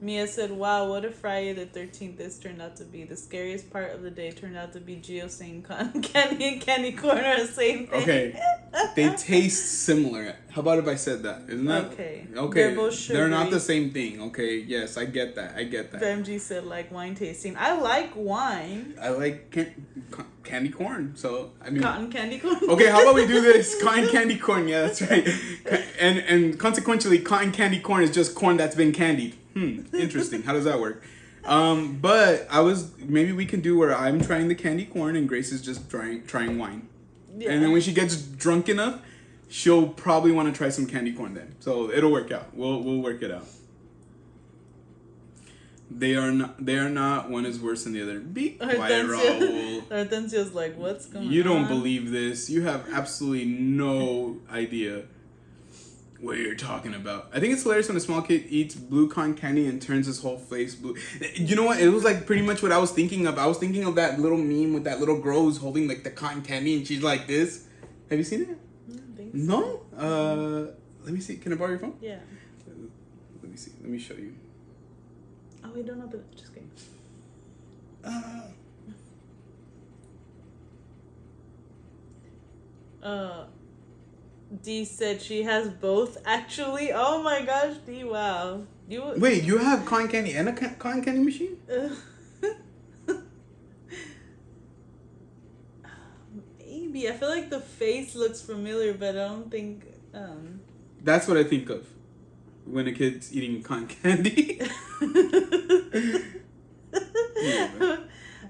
Mia said, "Wow, what if Friday the 13th this turned out to be? The scariest part of the day turned out to be Geo saying cotton candy and candy corn are the same thing." Okay, they taste similar. How about if I said that? Isn't that okay? Okay, They're both sugary. They're not the same thing. Okay, yes, I get that. MG said like wine tasting. I like wine. I like candy corn. So I mean, cotton candy corn. Okay, how about we do this? Cotton candy corn. Yeah, that's right. And consequentially, cotton candy corn is just corn that's been candied. Interesting. How does that work? But maybe we can do where I'm trying the candy corn and Grace is just trying wine. Yeah. And then when she gets drunk enough, she'll probably want to try some candy corn then. So it'll work out. We'll work it out. They are not. One is worse than the other. Be quiet, Raul. Hortensia's like, what's going on? You don't believe this. You have absolutely no idea. what you're talking about. I think it's hilarious when a small kid eats blue cotton candy and turns his whole face blue. You know what? It was like pretty much what I was thinking of. I was thinking of that little meme with that little girl who's holding like the cotton candy and she's like this. Have you seen it? I don't think No? Let me see. Can I borrow your phone? Yeah. Let me see. Let me show you. Oh, we don't open it. Just kidding. D said she has both. Actually, oh my gosh, D, wow. Wait, you have cotton candy and a cotton candy machine? Maybe. I feel like the face looks familiar, but I don't think. That's what I think of when a kid's eating cotton candy.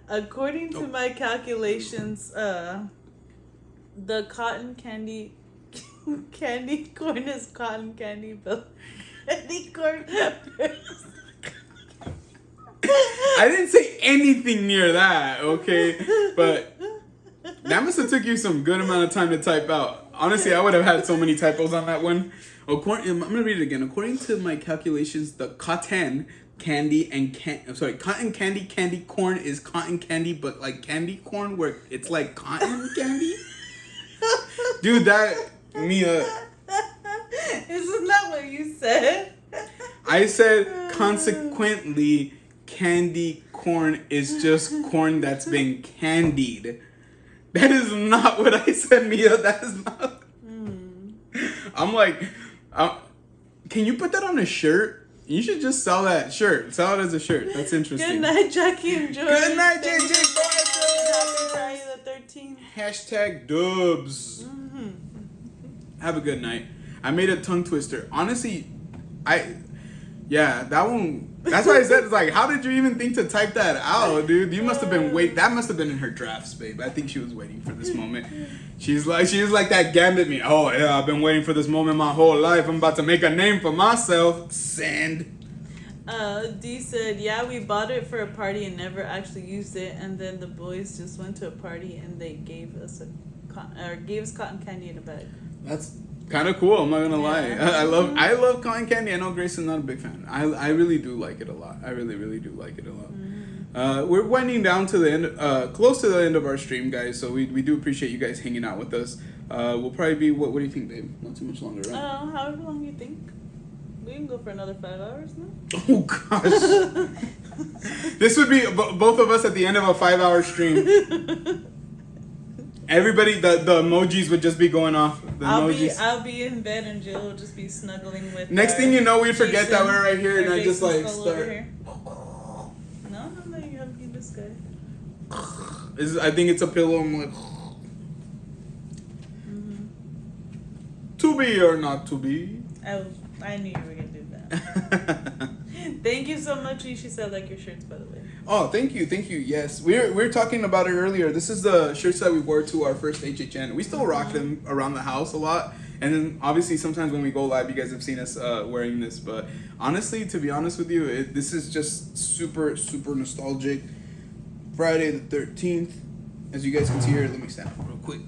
According to my calculations, the cotton candy corn is cotton candy, but candy corn. I didn't say anything near that, okay? But that must have took you some good amount of time to type out. Honestly, I would have had so many typos on that one. I'm going to read it again. According to my calculations, the cotton candy and cotton candy corn is cotton candy, but like candy corn where it's like cotton candy. Dude, that Mia. Isn't that what you said? I said consequently, candy corn is just corn that's been candied. That is not what I said, Mia. That is not. I'm like, can you put that on a shirt? You should just sell that shirt. Sell it as a shirt. That's interesting. Good night, Jackie and George. Good night, JJ. Happy Friday the 13th. Hashtag dubs. Mm-hmm. Have a good night. I made a tongue twister. Honestly, that one. That's why I said, it's like, how did you even think to type that out, dude? You must have been that must have been in her drafts, babe. I think she was waiting for this moment. She was like that Gambit me. Oh yeah, I've been waiting for this moment my whole life. I'm about to make a name for myself. Sand. D said, yeah, we bought it for a party and never actually used it, and then the boys just went to a party and they gave us cotton candy in a bag. That's kind of cool. I'm not gonna lie. I love cotton candy. I know Grayson's not a big fan. I really do like it a lot. I really do like it a lot. We're winding down to the end, close to the end of our stream, guys. So we do appreciate you guys hanging out with us. We'll probably be what do you think, babe? Not too much longer, right? However long you think. We can go for another 5 hours now. Oh gosh, this would be both of us at the end of a 5-hour stream. Everybody, the emojis would just be going off. I'll be in bed and Jill will just be snuggling with. Next thing you know, we forget that we're right here, and I just like start. No, you have to be this guy. I think it's a pillow. I'm like, to be or not to be. I knew you were gonna do that. Thank you so much. She said like your shirts, by the way. Oh, thank you. Yes, we were talking about it earlier. This is the shirts that we wore to our first HHN. We still rock them around the house a lot, and then obviously sometimes when we go live, you guys have seen us wearing this. But honestly, to be honest with you, this is just super nostalgic. Friday the 13th, as you guys can see here. Let me stand up real quick.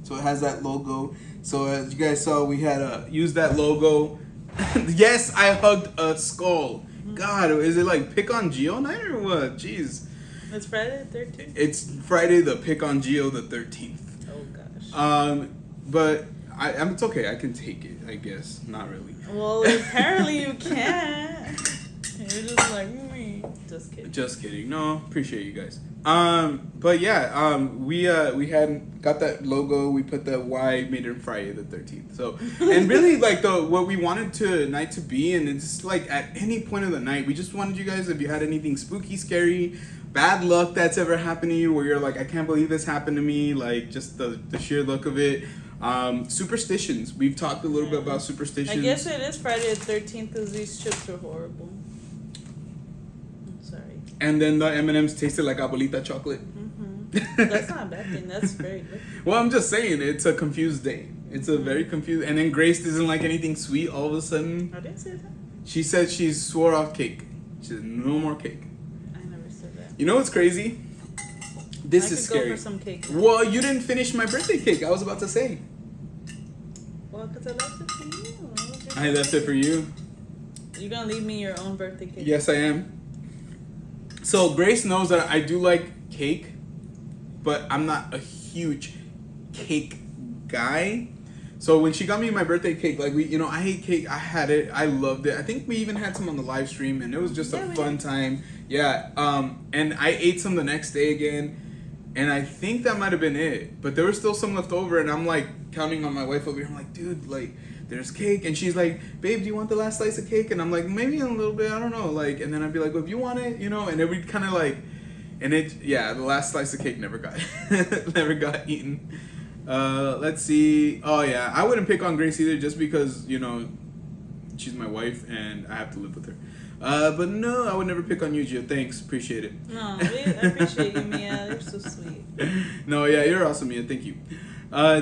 So it has that logo. So as you guys saw, we had used that logo. Yes, I hugged a skull. God, is it like Pick on Geo night or what? Jeez. It's Friday the 13th? It's Friday the Pick on Geo the 13th. Oh gosh. But it's okay. I can take it, I guess. Not really. Well, apparently you can't. You're just like, just kidding. Just kidding. No, appreciate you guys. But yeah, we had got that logo. We put the Y made it Friday the 13th. So, and really like what we wanted tonight to be, and it's like at any point of the night, we just wanted you guys, if you had anything spooky, scary, bad luck that's ever happened to you, where you're like, I can't believe this happened to me, like just the sheer look of it. Superstitions. We've talked a little bit about superstitions. I guess it is Friday the 13th because these chips are horrible. And then the M&M's tasted like abuelita chocolate. That's not a bad thing. That's very good. Well, I'm just saying, it's a confused day. It's a very confused. And then Grace doesn't like anything sweet all of a sudden. I didn't say that. She said she swore off cake. She said no more cake. I never said that. You know what's crazy? This is scary. Go for some cake. Well, you didn't finish my birthday cake. I was about to say. Well, because I left it for you. I left it for you. You're gonna leave me your own birthday cake. Yes, I am. So Grace knows that I do like cake, but I'm not a huge cake guy. So when she got me my birthday cake, like I hate cake. I had it. I loved it. I think we even had some on the live stream, and it was just a fun time. Yeah. And I ate some the next day again, and I think that might have been it. But there was still some left over, and I'm like counting on my wife over here. I'm like, dude, like there's cake, and she's like, babe, do you want the last slice of cake? And I'm like, maybe in a little bit. I don't know. Like, and then I'd be like, well, if you want it, and then we'd kind of like, and the last slice of cake never got never got eaten. Let's see. Oh yeah, I wouldn't pick on Grace either, just because she's my wife and I have to live with her. But no, I would never pick on you, Gio. Thanks, appreciate it. No, I appreciate you, Mia. You're so sweet. No, yeah, you're awesome, Mia. Thank you.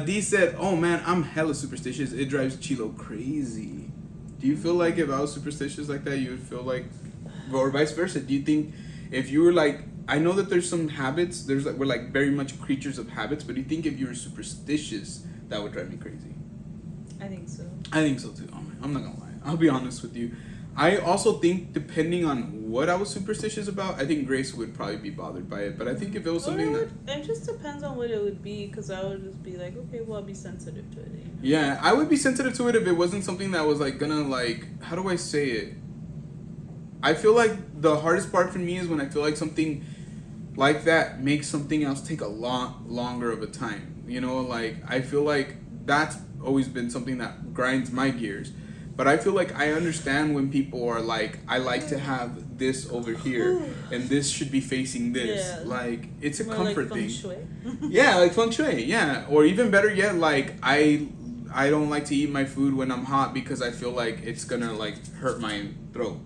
D said, "Oh man, I'm hella superstitious. It drives Chilo crazy." Do you feel like if I was superstitious like that, you would feel like, or vice versa? Do you think if you were like, I know that there's some habits. We're like very much creatures of habits, but do you think if you were superstitious, that would drive me crazy? I think so. I think so too. Oh, man, I'm not gonna lie. I'll be honest with you. I also think depending on what I was superstitious about, I think Grace would probably be bothered by it. But I think if it was something it just depends on what it would be, because I would just be like, okay, well, I'll be sensitive to it. Yeah, I would be sensitive to it if it wasn't something that was like gonna like, how do I say it? I feel like the hardest part for me is when I feel like something like that makes something else take a lot longer of a time. Like I feel like that's always been something that grinds my gears. But I feel like I understand when people are like, I like to have this over here and this should be facing this. Yeah. Like it's a more comfort like thing. Shui. Yeah, like feng shui. Yeah, or even better yet, like I don't like to eat my food when I'm hot because I feel like it's gonna like hurt my throat.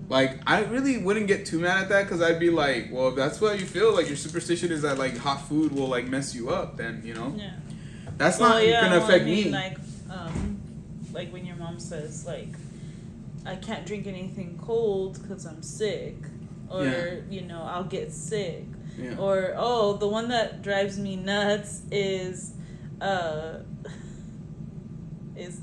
Like, I really wouldn't get too mad at that because I'd be like, well, if that's what you feel, like your superstition is that like hot food will like mess you up, then yeah, that's not gonna affect me. Like when your mom says like, I can't drink anything cold because I'm sick, or I'll get sick, or the one that drives me nuts is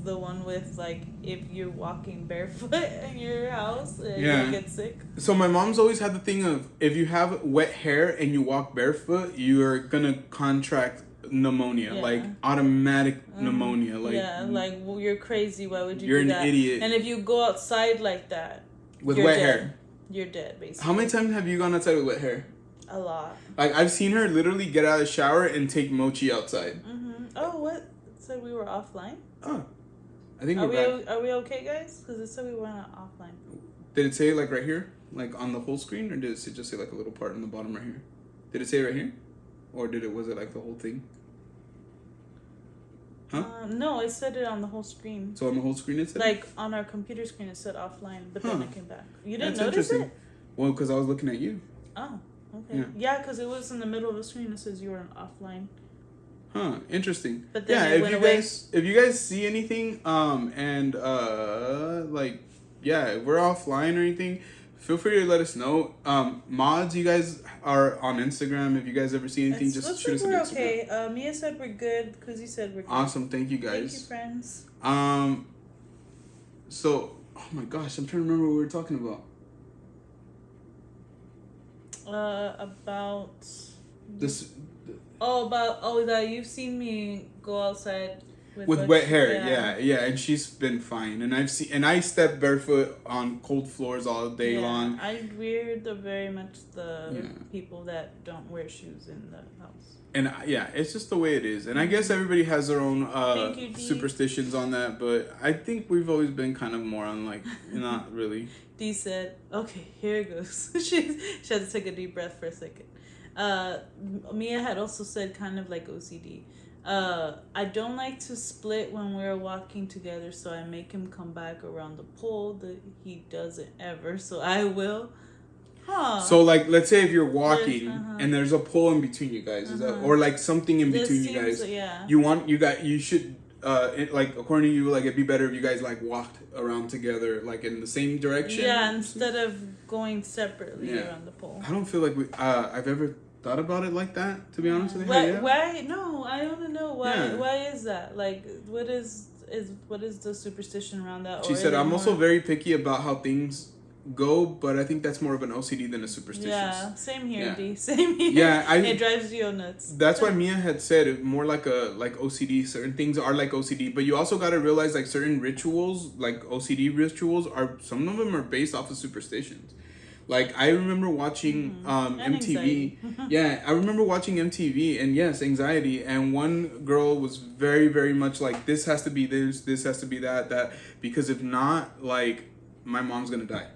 the one with like if you're walking barefoot in your house and you get sick. So my mom's always had the thing of if you have wet hair and you walk barefoot, you're gonna contract pneumonia, like automatic pneumonia. Like well, you're crazy. Why would you? You're do an that? idiot. And if you go outside like that with wet dead. hair, you're dead. Basically. How many times have you gone outside with wet hair? A lot. Like I've seen her literally get out of the shower and take mochi outside. Mm-hmm. Oh, what? Said we were offline. Oh, I think we're back. Are we okay, guys? Because it said we weren't offline. Did it say like right here, like on the whole screen, or did it just say like a little part in the bottom right here? Did it say right here, or was it like the whole thing? Huh? No, it said it on the whole screen. So on the whole screen it said? Like on our computer screen it said offline, but then it came back. You didn't That's notice it? Well, because I was looking at you. Oh, okay. Yeah, because it was in the middle of the screen. It says you were offline. Huh, interesting. But then if you guys see anything, like, yeah, if we're offline or anything, feel free to let us know. Mods, you guys are on Instagram. If you guys ever see anything, just shoot us an Instagram. Okay. Mia said we're good. Kuzi said we're good. Awesome. Thank you, guys. Thank you, friends. So, oh my gosh, I'm trying to remember what we were talking about. About this. That you've seen me go outside with wet hair. Yeah, and she's been fine. And I step barefoot on cold floors all day long. We're very much the people that don't wear shoes in the house. And it's just the way it is. And I guess everybody has their own superstitions on that, but I think we've always been kind of more on like not really. Dee said, "Okay, here it goes." she had to take a deep breath for a second. Mia had also said kind of like OCD. I don't like to split when we're walking together, so I make him come back around the pole. He doesn't ever, so I will. Huh. So like, let's say if you're walking and there's a pole in between you guys, is that, or like something in between you guys, you should like according to you, like it'd be better if you guys like walked around together, like in the same direction. Yeah, instead of going separately around the pole. I don't feel like I've ever thought about it like that, to be honest with you. Why? No, I want to know why. Yeah. Why is that? Like, what is is the superstition around that? She said, I'm also very picky about how things go, but I think that's more of an OCD than a superstition. Yeah, same here, Yeah. D. Same here. Yeah, it drives you nuts. That's why Mia had said it more like OCD. Certain things are like OCD, but you also got to realize like certain rituals, like OCD rituals, are some of them are based off of superstitions. Like I remember watching MTV. Yeah, I remember watching MTV, and yes, anxiety. And one girl was very, very much like, this has to be this has to be that, because if not, like my mom's gonna die.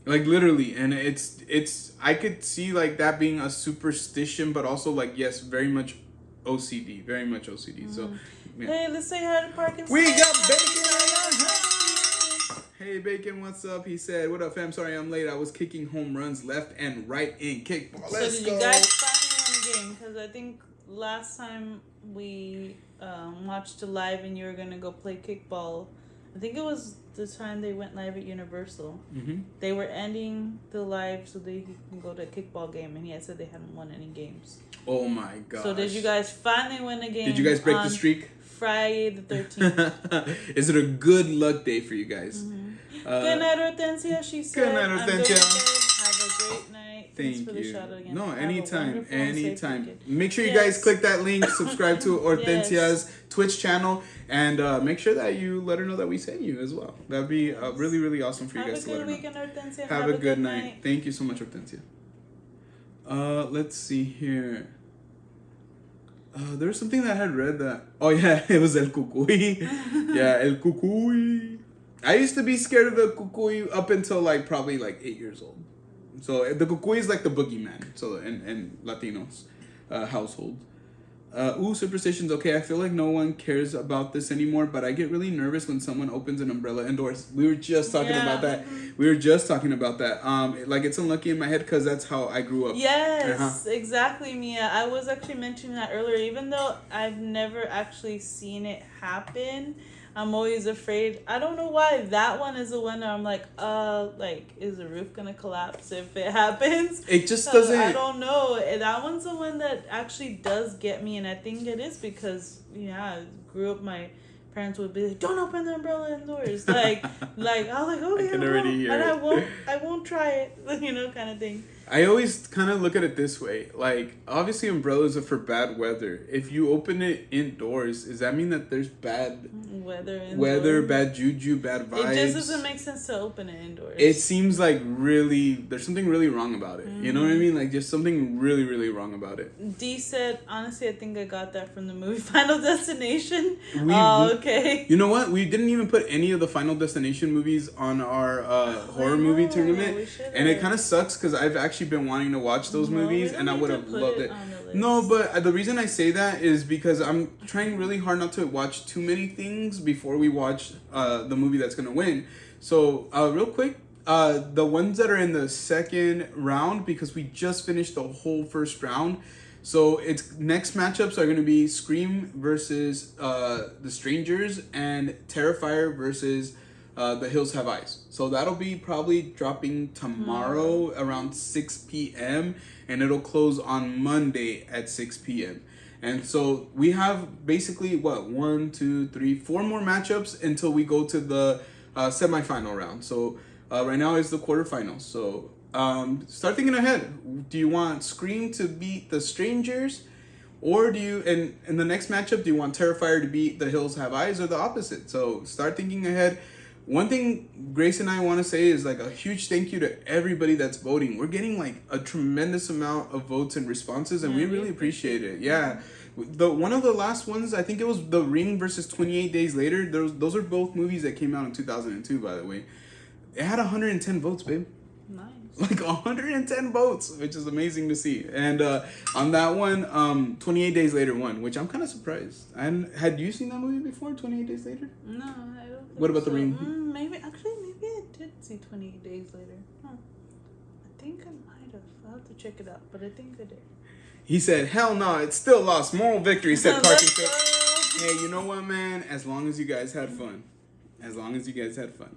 Like literally, and it's I could see like that being a superstition, but also like yes, very much OCD, very much OCD. So yeah. Hey, let's say hi to Parkinson. We got Bacon in the house. Hey Bacon, what's up? He said, "What up, fam? Sorry I'm late. I was kicking home runs left and right in kickball." Let's So did go. you guys finally win a game? Because I think last time we watched a live and you were gonna go play kickball. I think it was the time they went live at Universal. They were ending the live so they can go to a kickball game, and he had said they hadn't won any games. Oh my god! So did you guys finally win a game? Did you guys break the streak? Friday the 13th. Is it a good luck day for you guys? Good night, Hortensia. She said. Good night, I'm very Hortensia. good. Have a great night. Thanks Thank for the you. shout out again. No, Have a anytime, wonderful and safe anytime. weekend. Make sure you Yes. guys click that link, subscribe to Hortensia's Yes. Twitch channel, and make sure that you let her know that we sent you as well. That'd be really, really awesome for you Have guys a to let good her know. weekend, Hortensia. Have a good night. Thank you so much, Hortensia. Let's see here. There was something that I had read that. Oh yeah, it was El Cucuy. Yeah, El Cucuy. I used to be scared of the Cucuy up until like probably like 8 years old. So the Cucuy is like the boogeyman. So in Latinos household. Superstitions. Okay, I feel like no one cares about this anymore, but I get really nervous when someone opens an umbrella indoors. We were just talking about that. We were just talking about that. Like it's unlucky in my head because that's how I grew up. Yes, exactly, Mia. I was actually mentioning that earlier. Even though I've never actually seen it happen, I'm always afraid. I don't know why that one is the one that I'm like, is the roof gonna collapse if it happens? It just doesn't. I don't know. That one's the one that actually does get me, and I think it is because I grew up. My parents would be like, "Don't open the umbrella indoors." Like I was like, "Okay, I can already hear and it. I won't try it," kind of thing. I always kind of look at it this way. Like, obviously umbrellas are for bad weather. If you open it indoors, does that mean that there's bad weather, bad juju, bad vibes? It just doesn't make sense to open it indoors. It seems like there's something really wrong about it. You know what I mean? Like, there's something really, really wrong about it. D said, honestly, I think I got that from the movie Final Destination. Okay. You know what? We didn't even put any of the Final Destination movies on our horror movie tournament. And it kind of sucks because I've actually been wanting to watch those movies and I would have loved it. No, but the reason I say that is because I'm trying really hard not to watch too many things before we watch the movie that's going to win. So real quick, the ones that are in the second round, because we just finished the whole first round. So its next matchups are going to be Scream versus The Strangers and Terrifier versus The Hills Have Eyes. So that'll be probably dropping tomorrow around 6 p.m. and it'll close on Monday at 6 p.m. And so we have basically, 4 more matchups until we go to the semifinal round. So right now is the quarterfinals. So start thinking ahead. Do you want Scream to beat The Strangers? Or do you, in the next matchup, do you want Terrifier to beat The Hills Have Eyes, or the opposite? So start thinking ahead. One thing Grace and I want to say is like a huge thank you to everybody that's voting. We're getting like a tremendous amount of votes and responses, and we really appreciate it. Yeah. One of the last ones, I think it was The Ring versus 28 Days Later. Those are both movies that came out in 2002, by the way. It had 110 votes, babe. Nice. Like 110 votes, which is amazing to see. And on that one, 28 Days Later won, which I'm kind of surprised. And had you seen that movie before, 28 Days Later? No, I don't think What about so. The Ring? Maybe I did see 28 Days Later. Huh. I think I might have. I'll have to check it out, but I think I did. He said, hell no, it's still lost. Moral victory, said Let's Parking go. Cook. Hey, you know what, man? As long as you guys had fun. As long as you guys had fun.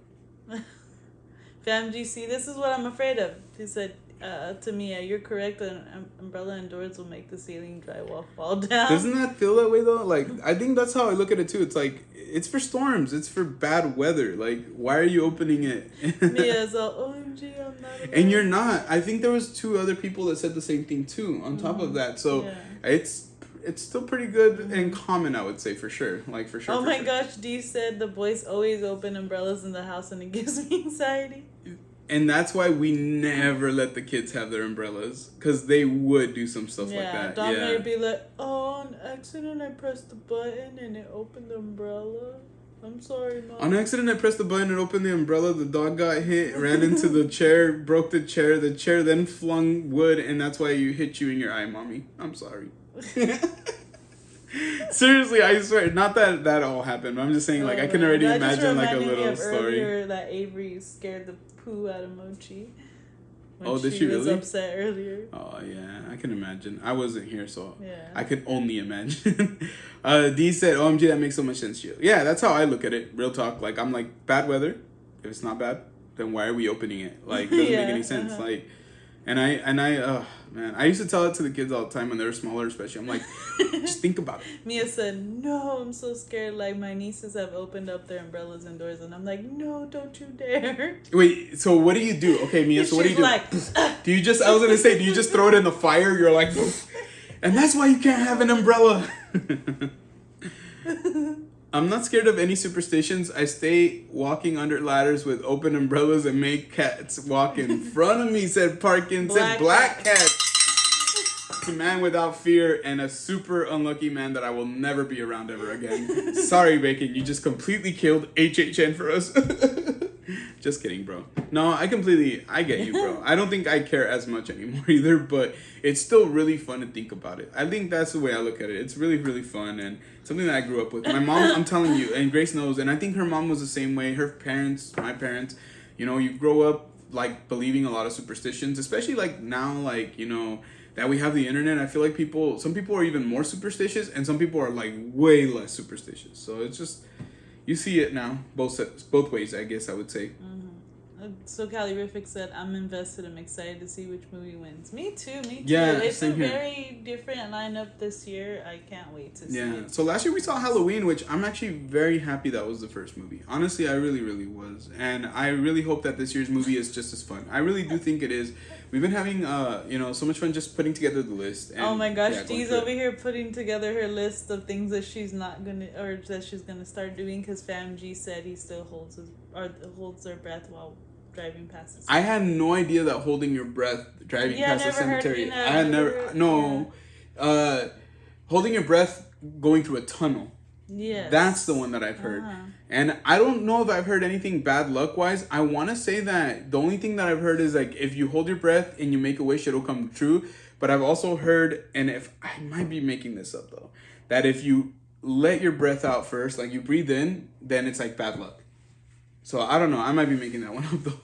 Fam GC, this is what I'm afraid of. He said, To me, yeah, you're correct. An umbrella and doors will make the ceiling drywall fall down. Doesn't that feel that way though? Like, I think that's how I look at it too. It's like, it's for storms. It's for bad weather. Like, why are you opening it? Mia's all, OMG, I'm not. And you're not. I think there was 2 other people that said the same thing too. On top of that, so Yeah. it's still pretty good and common, I would say, for sure. Like, for sure. Oh for my sure. gosh, Dee said the boys always open umbrellas in the house and it gives me anxiety. And that's why we never let the kids have their umbrellas, because they would do some stuff like that. Dominic would be like, oh, on accident I pressed the button and it opened the umbrella. I'm sorry, Mom. On accident, I pressed the button and opened the umbrella. The dog got hit, ran into the chair, broke the chair. The chair then flung wood, and that's why you hit you in your eye, Mommy. I'm sorry. Seriously, I swear. Not that all happened. But I'm just saying, like, I can already That just imagine, like, a reminded me little of story. Earlier that Avery scared the poo out of Mochi. When Oh, did she was really? upset earlier. Oh, yeah. I can imagine. I wasn't here, so Yeah. I could only imagine. Dee said, OMG, that makes so much sense to you. Yeah, that's how I look at it. Real talk. Like, I'm like, bad weather. If it's not bad, then why are we opening it? Like, it doesn't make any sense. Like, and I, man, I used to tell it to the kids all the time when they were smaller, especially. I'm like, just think about it. Mia said, no, I'm so scared. Like, my nieces have opened up their umbrellas indoors, and I'm like, no, don't you dare. Wait, so what do you do? Okay, Mia, so what do you do? Like, Do you just, I was going to say, do you just throw it in the fire? You're like, and that's why you can't have an umbrella. I'm not scared of any superstitions. I stay walking under ladders with open umbrellas and make cats walk in front of me, said Parkin. Said Black Cat. A man without fear and a super unlucky man that I will never be around ever again. Sorry, Bacon. You just completely killed HHN for us. Just kidding, bro. No, I get you, bro. I don't think I care as much anymore either, but it's still really fun to think about it. I think that's the way I look at it. It's really, really fun and something that I grew up with. My mom, I'm telling you, and Grace knows, and I think her mom was the same way. Her parents, my parents, you know, you grow up like believing a lot of superstitions, especially like now, like, you know, that we have the internet. I feel like some people are even more superstitious and some people are like way less superstitious. So it's just, you see it now, both ways, I guess I would say. So Calorific said, I'm invested. I'm excited to see which movie wins. Me too. Yeah, it's same a here. very different lineup this year. I can't wait to see it. So last year we saw Halloween, which I'm actually very happy that was the first movie. Honestly, I really, really was. And I really hope that this year's movie is just as fun. I really do think it is. We've been having, so much fun just putting together the list. And, oh my gosh, going Dee's through it. over here putting together her list of things that she's not gonna, or that she's gonna start doing, because Fam G said he still holds their breath while driving past the I had no idea that holding your breath driving past the cemetery. I had never. Holding your breath going through a tunnel. Yes. That's the one that I've heard. And I don't know if I've heard anything bad luck wise. I want to say that the only thing that I've heard is like if you hold your breath and you make a wish, it'll come true. But I've also heard, and if I might be making this up though, that if you let your breath out first, like you breathe in, then it's like bad luck. So I don't know. I might be making that one up though.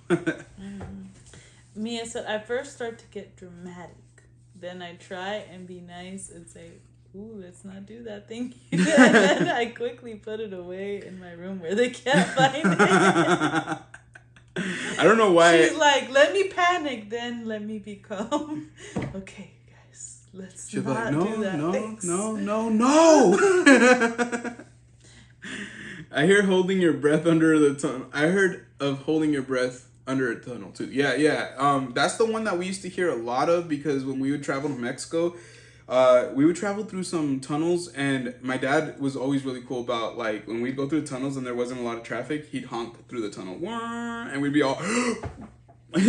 Mia said, I first start to get dramatic. Then I try and be nice and say, ooh, let's not do that, thank you. And then I quickly put it away in my room where they can't find it. I don't know why. She's like, let me panic, then let me be calm. Okay, guys, let's She's not like, no, do that. no, Thanks. no. I hear holding your breath under the tunnel. I heard of holding your breath under a tunnel too. Yeah. That's the one that we used to hear a lot of because when we would travel to Mexico, we would travel through some tunnels, and my dad was always really cool about like when we'd go through the tunnels and there wasn't a lot of traffic, he'd honk through the tunnel, and we'd be all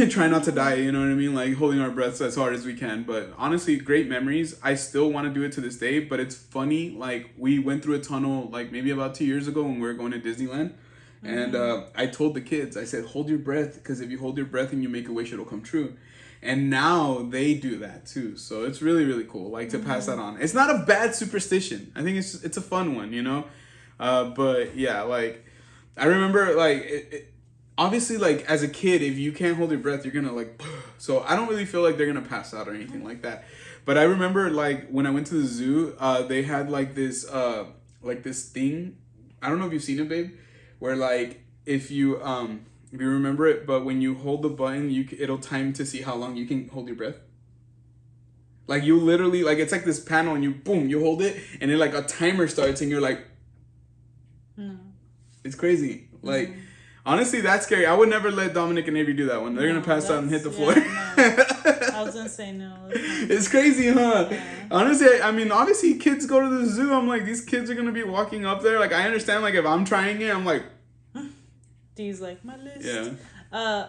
try not to die, you know what I mean? Like holding our breaths as hard as we can. But honestly, great memories. I still want to do it to this day, but it's funny. Like we went through a tunnel like maybe about 2 years ago when we were going to Disneyland. And I told the kids, I said, hold your breath, because if you hold your breath and you make a wish, it'll come true. And now they do that too. So it's really, really cool. Like to pass that on. It's not a bad superstition. I think it's a fun one, you know? But yeah, like I remember like obviously, like, as a kid, if you can't hold your breath, you're gonna, like, so I don't really feel like they're gonna pass out or anything like that. But I remember, like, when I went to the zoo, they had, like, this thing, I don't know if you've seen it, babe, where, like, if you if you remember it. But when you hold the button, it'll time to see how long you can hold your breath. Like you literally, like it's like this panel, and you hold it, and then like a timer starts, and you're like, no. It's crazy. Like honestly, that's scary. I would never let Dominic and Avery do that one. They're gonna pass out and hit the floor. No. I was gonna say no. It's crazy, huh? Yeah. Honestly, I mean, obviously, kids go to the zoo. I'm like, these kids are gonna be walking up there. Like, I understand. Like, if I'm trying it, I'm like, D's like my list. Yeah.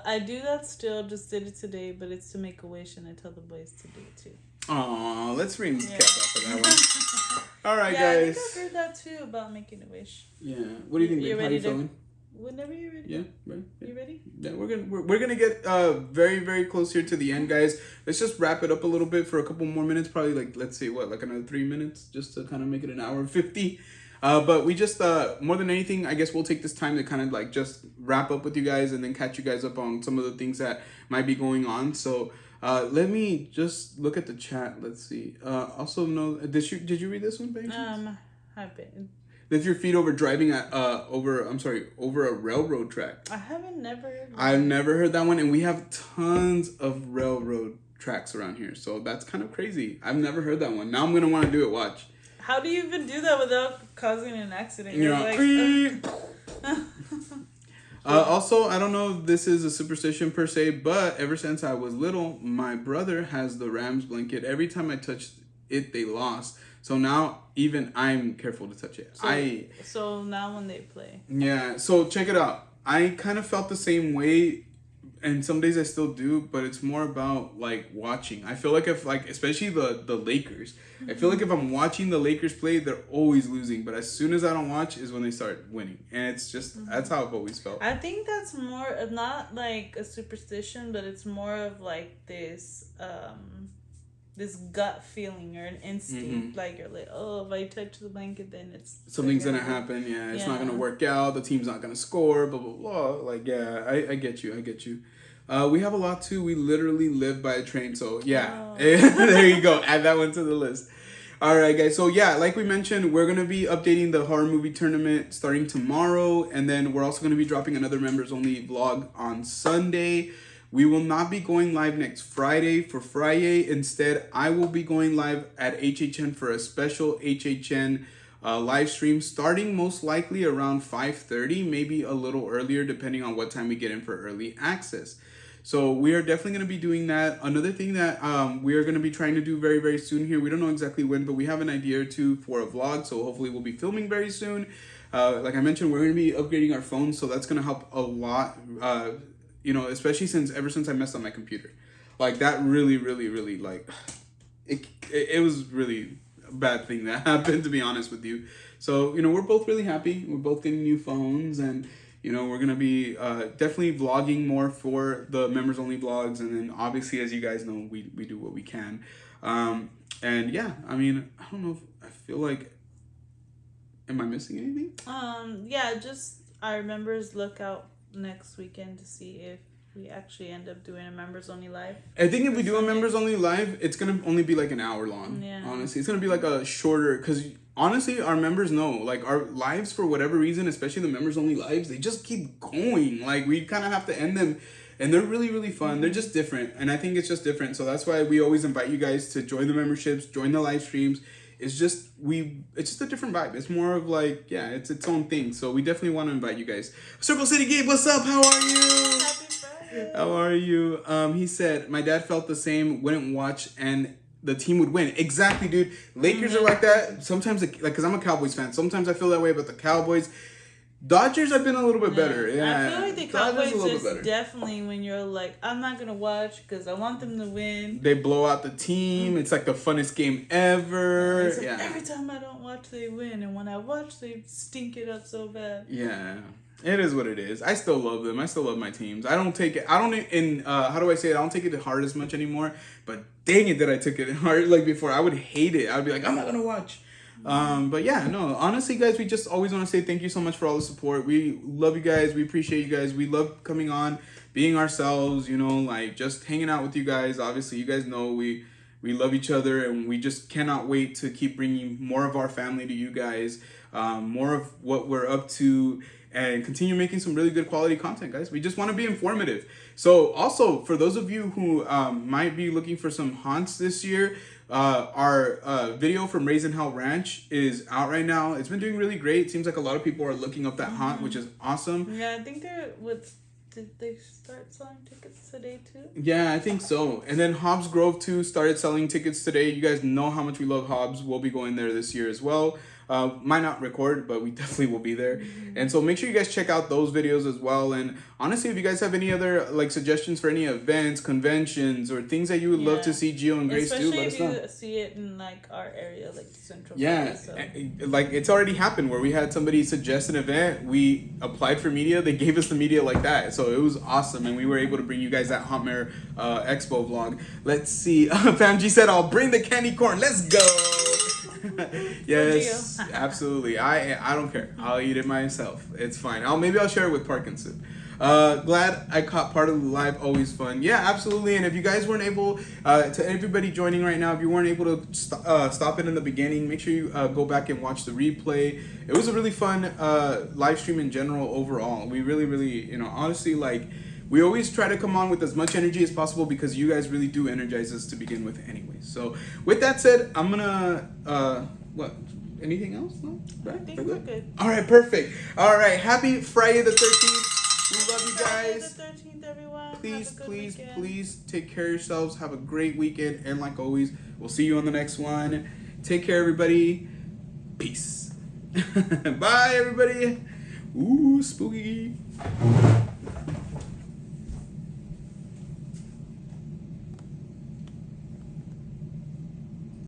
I do that still. Just did it today, but it's to make a wish, and I tell the boys to do it too. Aw, let's ring the cat off of that one. All right, guys. I think I've heard that too about making a wish. Yeah. What do you think? You How ready you feeling? Whenever you're ready. Yeah. Right. You ready? Yeah, we're gonna get very, very close here to the end, guys. Let's just wrap it up a little bit for a couple more minutes. Probably like, let's say like another 3 minutes, just to kind of make it an hour and 50. But we just more than anything, I guess we'll take this time to kind of like just wrap up with you guys, and then catch you guys up on some of the things that might be going on. So let me just look at the chat. Let's see. Also, no, did you read this one, baby? I've been. Lift your feet over driving over a railroad track. I've never heard that one, and we have tons of railroad tracks around here, so that's kind of crazy. I've never heard that one. Now I'm gonna want to do it. Watch. How do you even do that without causing an accident? You're like, also, I don't know if this is a superstition per se, but ever since I was little, my brother has the Rams blanket. Every time I touched it, they lost. So now even I'm careful to touch it. So now when they play. Yeah. So check it out. I kind of felt the same way, and some days I still do, but it's more about like watching. I feel like if like, especially the Lakers, I feel like if I'm watching the Lakers play, they're always losing. But as soon as I don't watch is when they start winning. And it's just, that's how I've always felt. I think that's more of not like a superstition, but it's more of like this gut feeling or an instinct. Like you're like, oh, if I touch the blanket, then something's gonna happen. Yeah, it's not gonna work out. The team's not gonna score. Blah blah blah. Like, yeah, I get you. We have a lot too. We literally live by a train. So yeah, there you go. Add that one to the list. All right, guys. So yeah, like we mentioned, we're gonna be updating the horror movie tournament starting tomorrow, and then we're also gonna be dropping another members only vlog on Sunday. We will not be going live next Friday for Friday. Instead, I will be going live at HHN for a special HHN live stream starting most likely around 5:30, maybe a little earlier depending on what time we get in for early access. So we are definitely going to be doing that. Another thing that we are going to be trying to do very, very soon here. We don't know exactly when, but we have an idea or two for a vlog. So hopefully we'll be filming very soon. Like I mentioned, we're going to be upgrading our phones. So that's going to help a lot. You know, especially ever since I messed up my computer. Like that really, really, really, like, it was really a bad thing that happened, to be honest with you. So, you know, we're both really happy. We're both getting new phones, and, you know, we're going to be definitely vlogging more for the members only vlogs. And then obviously, as you guys know, we do what we can. And yeah, I mean, I don't know if I feel like, am I missing anything? Yeah, just our members look out next weekend to see if we actually end up doing a members only live. I think if we do a members only live, it's gonna only be like an hour long. Yeah. Honestly, it's gonna be like a shorter, because honestly, our members know, like, our lives, for whatever reason, especially the members only lives, they just keep going. Like, we kind of have to end them, and they're really, really fun. They're just different, and I think it's just different. So that's why we always invite you guys to join the memberships, join the live streams. It's just a different vibe. It's more of like, yeah, it's its own thing. So we definitely want to invite you guys. Circle City Gabe, what's up? How are you? Happy Friday. How are you? He said, my dad felt the same, wouldn't watch, and the team would win. Exactly, dude. Lakers are like that. Sometimes, like, because I'm a Cowboys fan, sometimes I feel that way about the Cowboys. Dodgers have been a little bit better. Yeah, I feel like the Cowboys is definitely when you're like, I'm not going to watch because I want them to win. They blow out the team. It's like the funnest game ever. Like every time I don't watch, they win. And when I watch, they stink it up so bad. Yeah. It is what it is. I still love them. I still love my teams. I don't take it. I don't, how do I say it? I don't take it hard as much anymore. But dang it that I took it hard. Like before, I would hate it. I would be like, I'm not going to watch. But yeah, no, honestly, guys, we just always want to say thank you so much for all the support. We love you guys. We appreciate you guys. We love coming on, being ourselves, you know, like just hanging out with you guys. Obviously, you guys know we We love each other, and we just cannot wait to keep bringing more of our family to you guys, more of what we're up to, and continue making some really good quality content, guys. We just want to be informative. So also, for those of you who might be looking for some haunts this year, our video from Raisin Hell Ranch is out right now. It's been doing really great. It seems like a lot of people are looking up that haunt, which is awesome. Yeah, I think did they start selling tickets today too? Yeah, I think so. And then Hobbs Grove too started selling tickets today. You guys know how much we love Hobbs. We'll be going there this year as well. Might not record, but we definitely will be there. And so make sure you guys check out those videos as well. And honestly, if you guys have any other like suggestions for any events, conventions, or things that you would love to see Gio and Grace do, let us know. Especially if you see it in like our area, like Central. Yeah, Valley, so. like it's already happened where we had somebody suggest an event. We applied for media. They gave us the media like that. So it was awesome. And we were able to bring you guys that Hauntmare Expo vlog. Let's see. Fam G said, I'll bring the candy corn. Let's go. Yes, absolutely. I don't care. I'll eat it myself. It's fine. Maybe I'll share it with Parkinson. Glad I caught part of the live. Always fun. Yeah, absolutely. And if you guys weren't able to everybody joining right now, if you weren't able to stop it in the beginning, make sure you go back and watch the replay. It was a really fun live stream in general overall. We really, honestly, like, we always try to come on with as much energy as possible because you guys really do energize us to begin with anyway. So with that said, I'm gonna what? Anything else? No? Right? I think we're good. All right, perfect. All right, happy Friday the 13th. We love you guys. Friday the 13th, everyone. Please take care of yourselves. Have a great weekend, and like always, we'll see you on the next one. Take care, everybody. Peace. Bye, everybody. Ooh, spooky.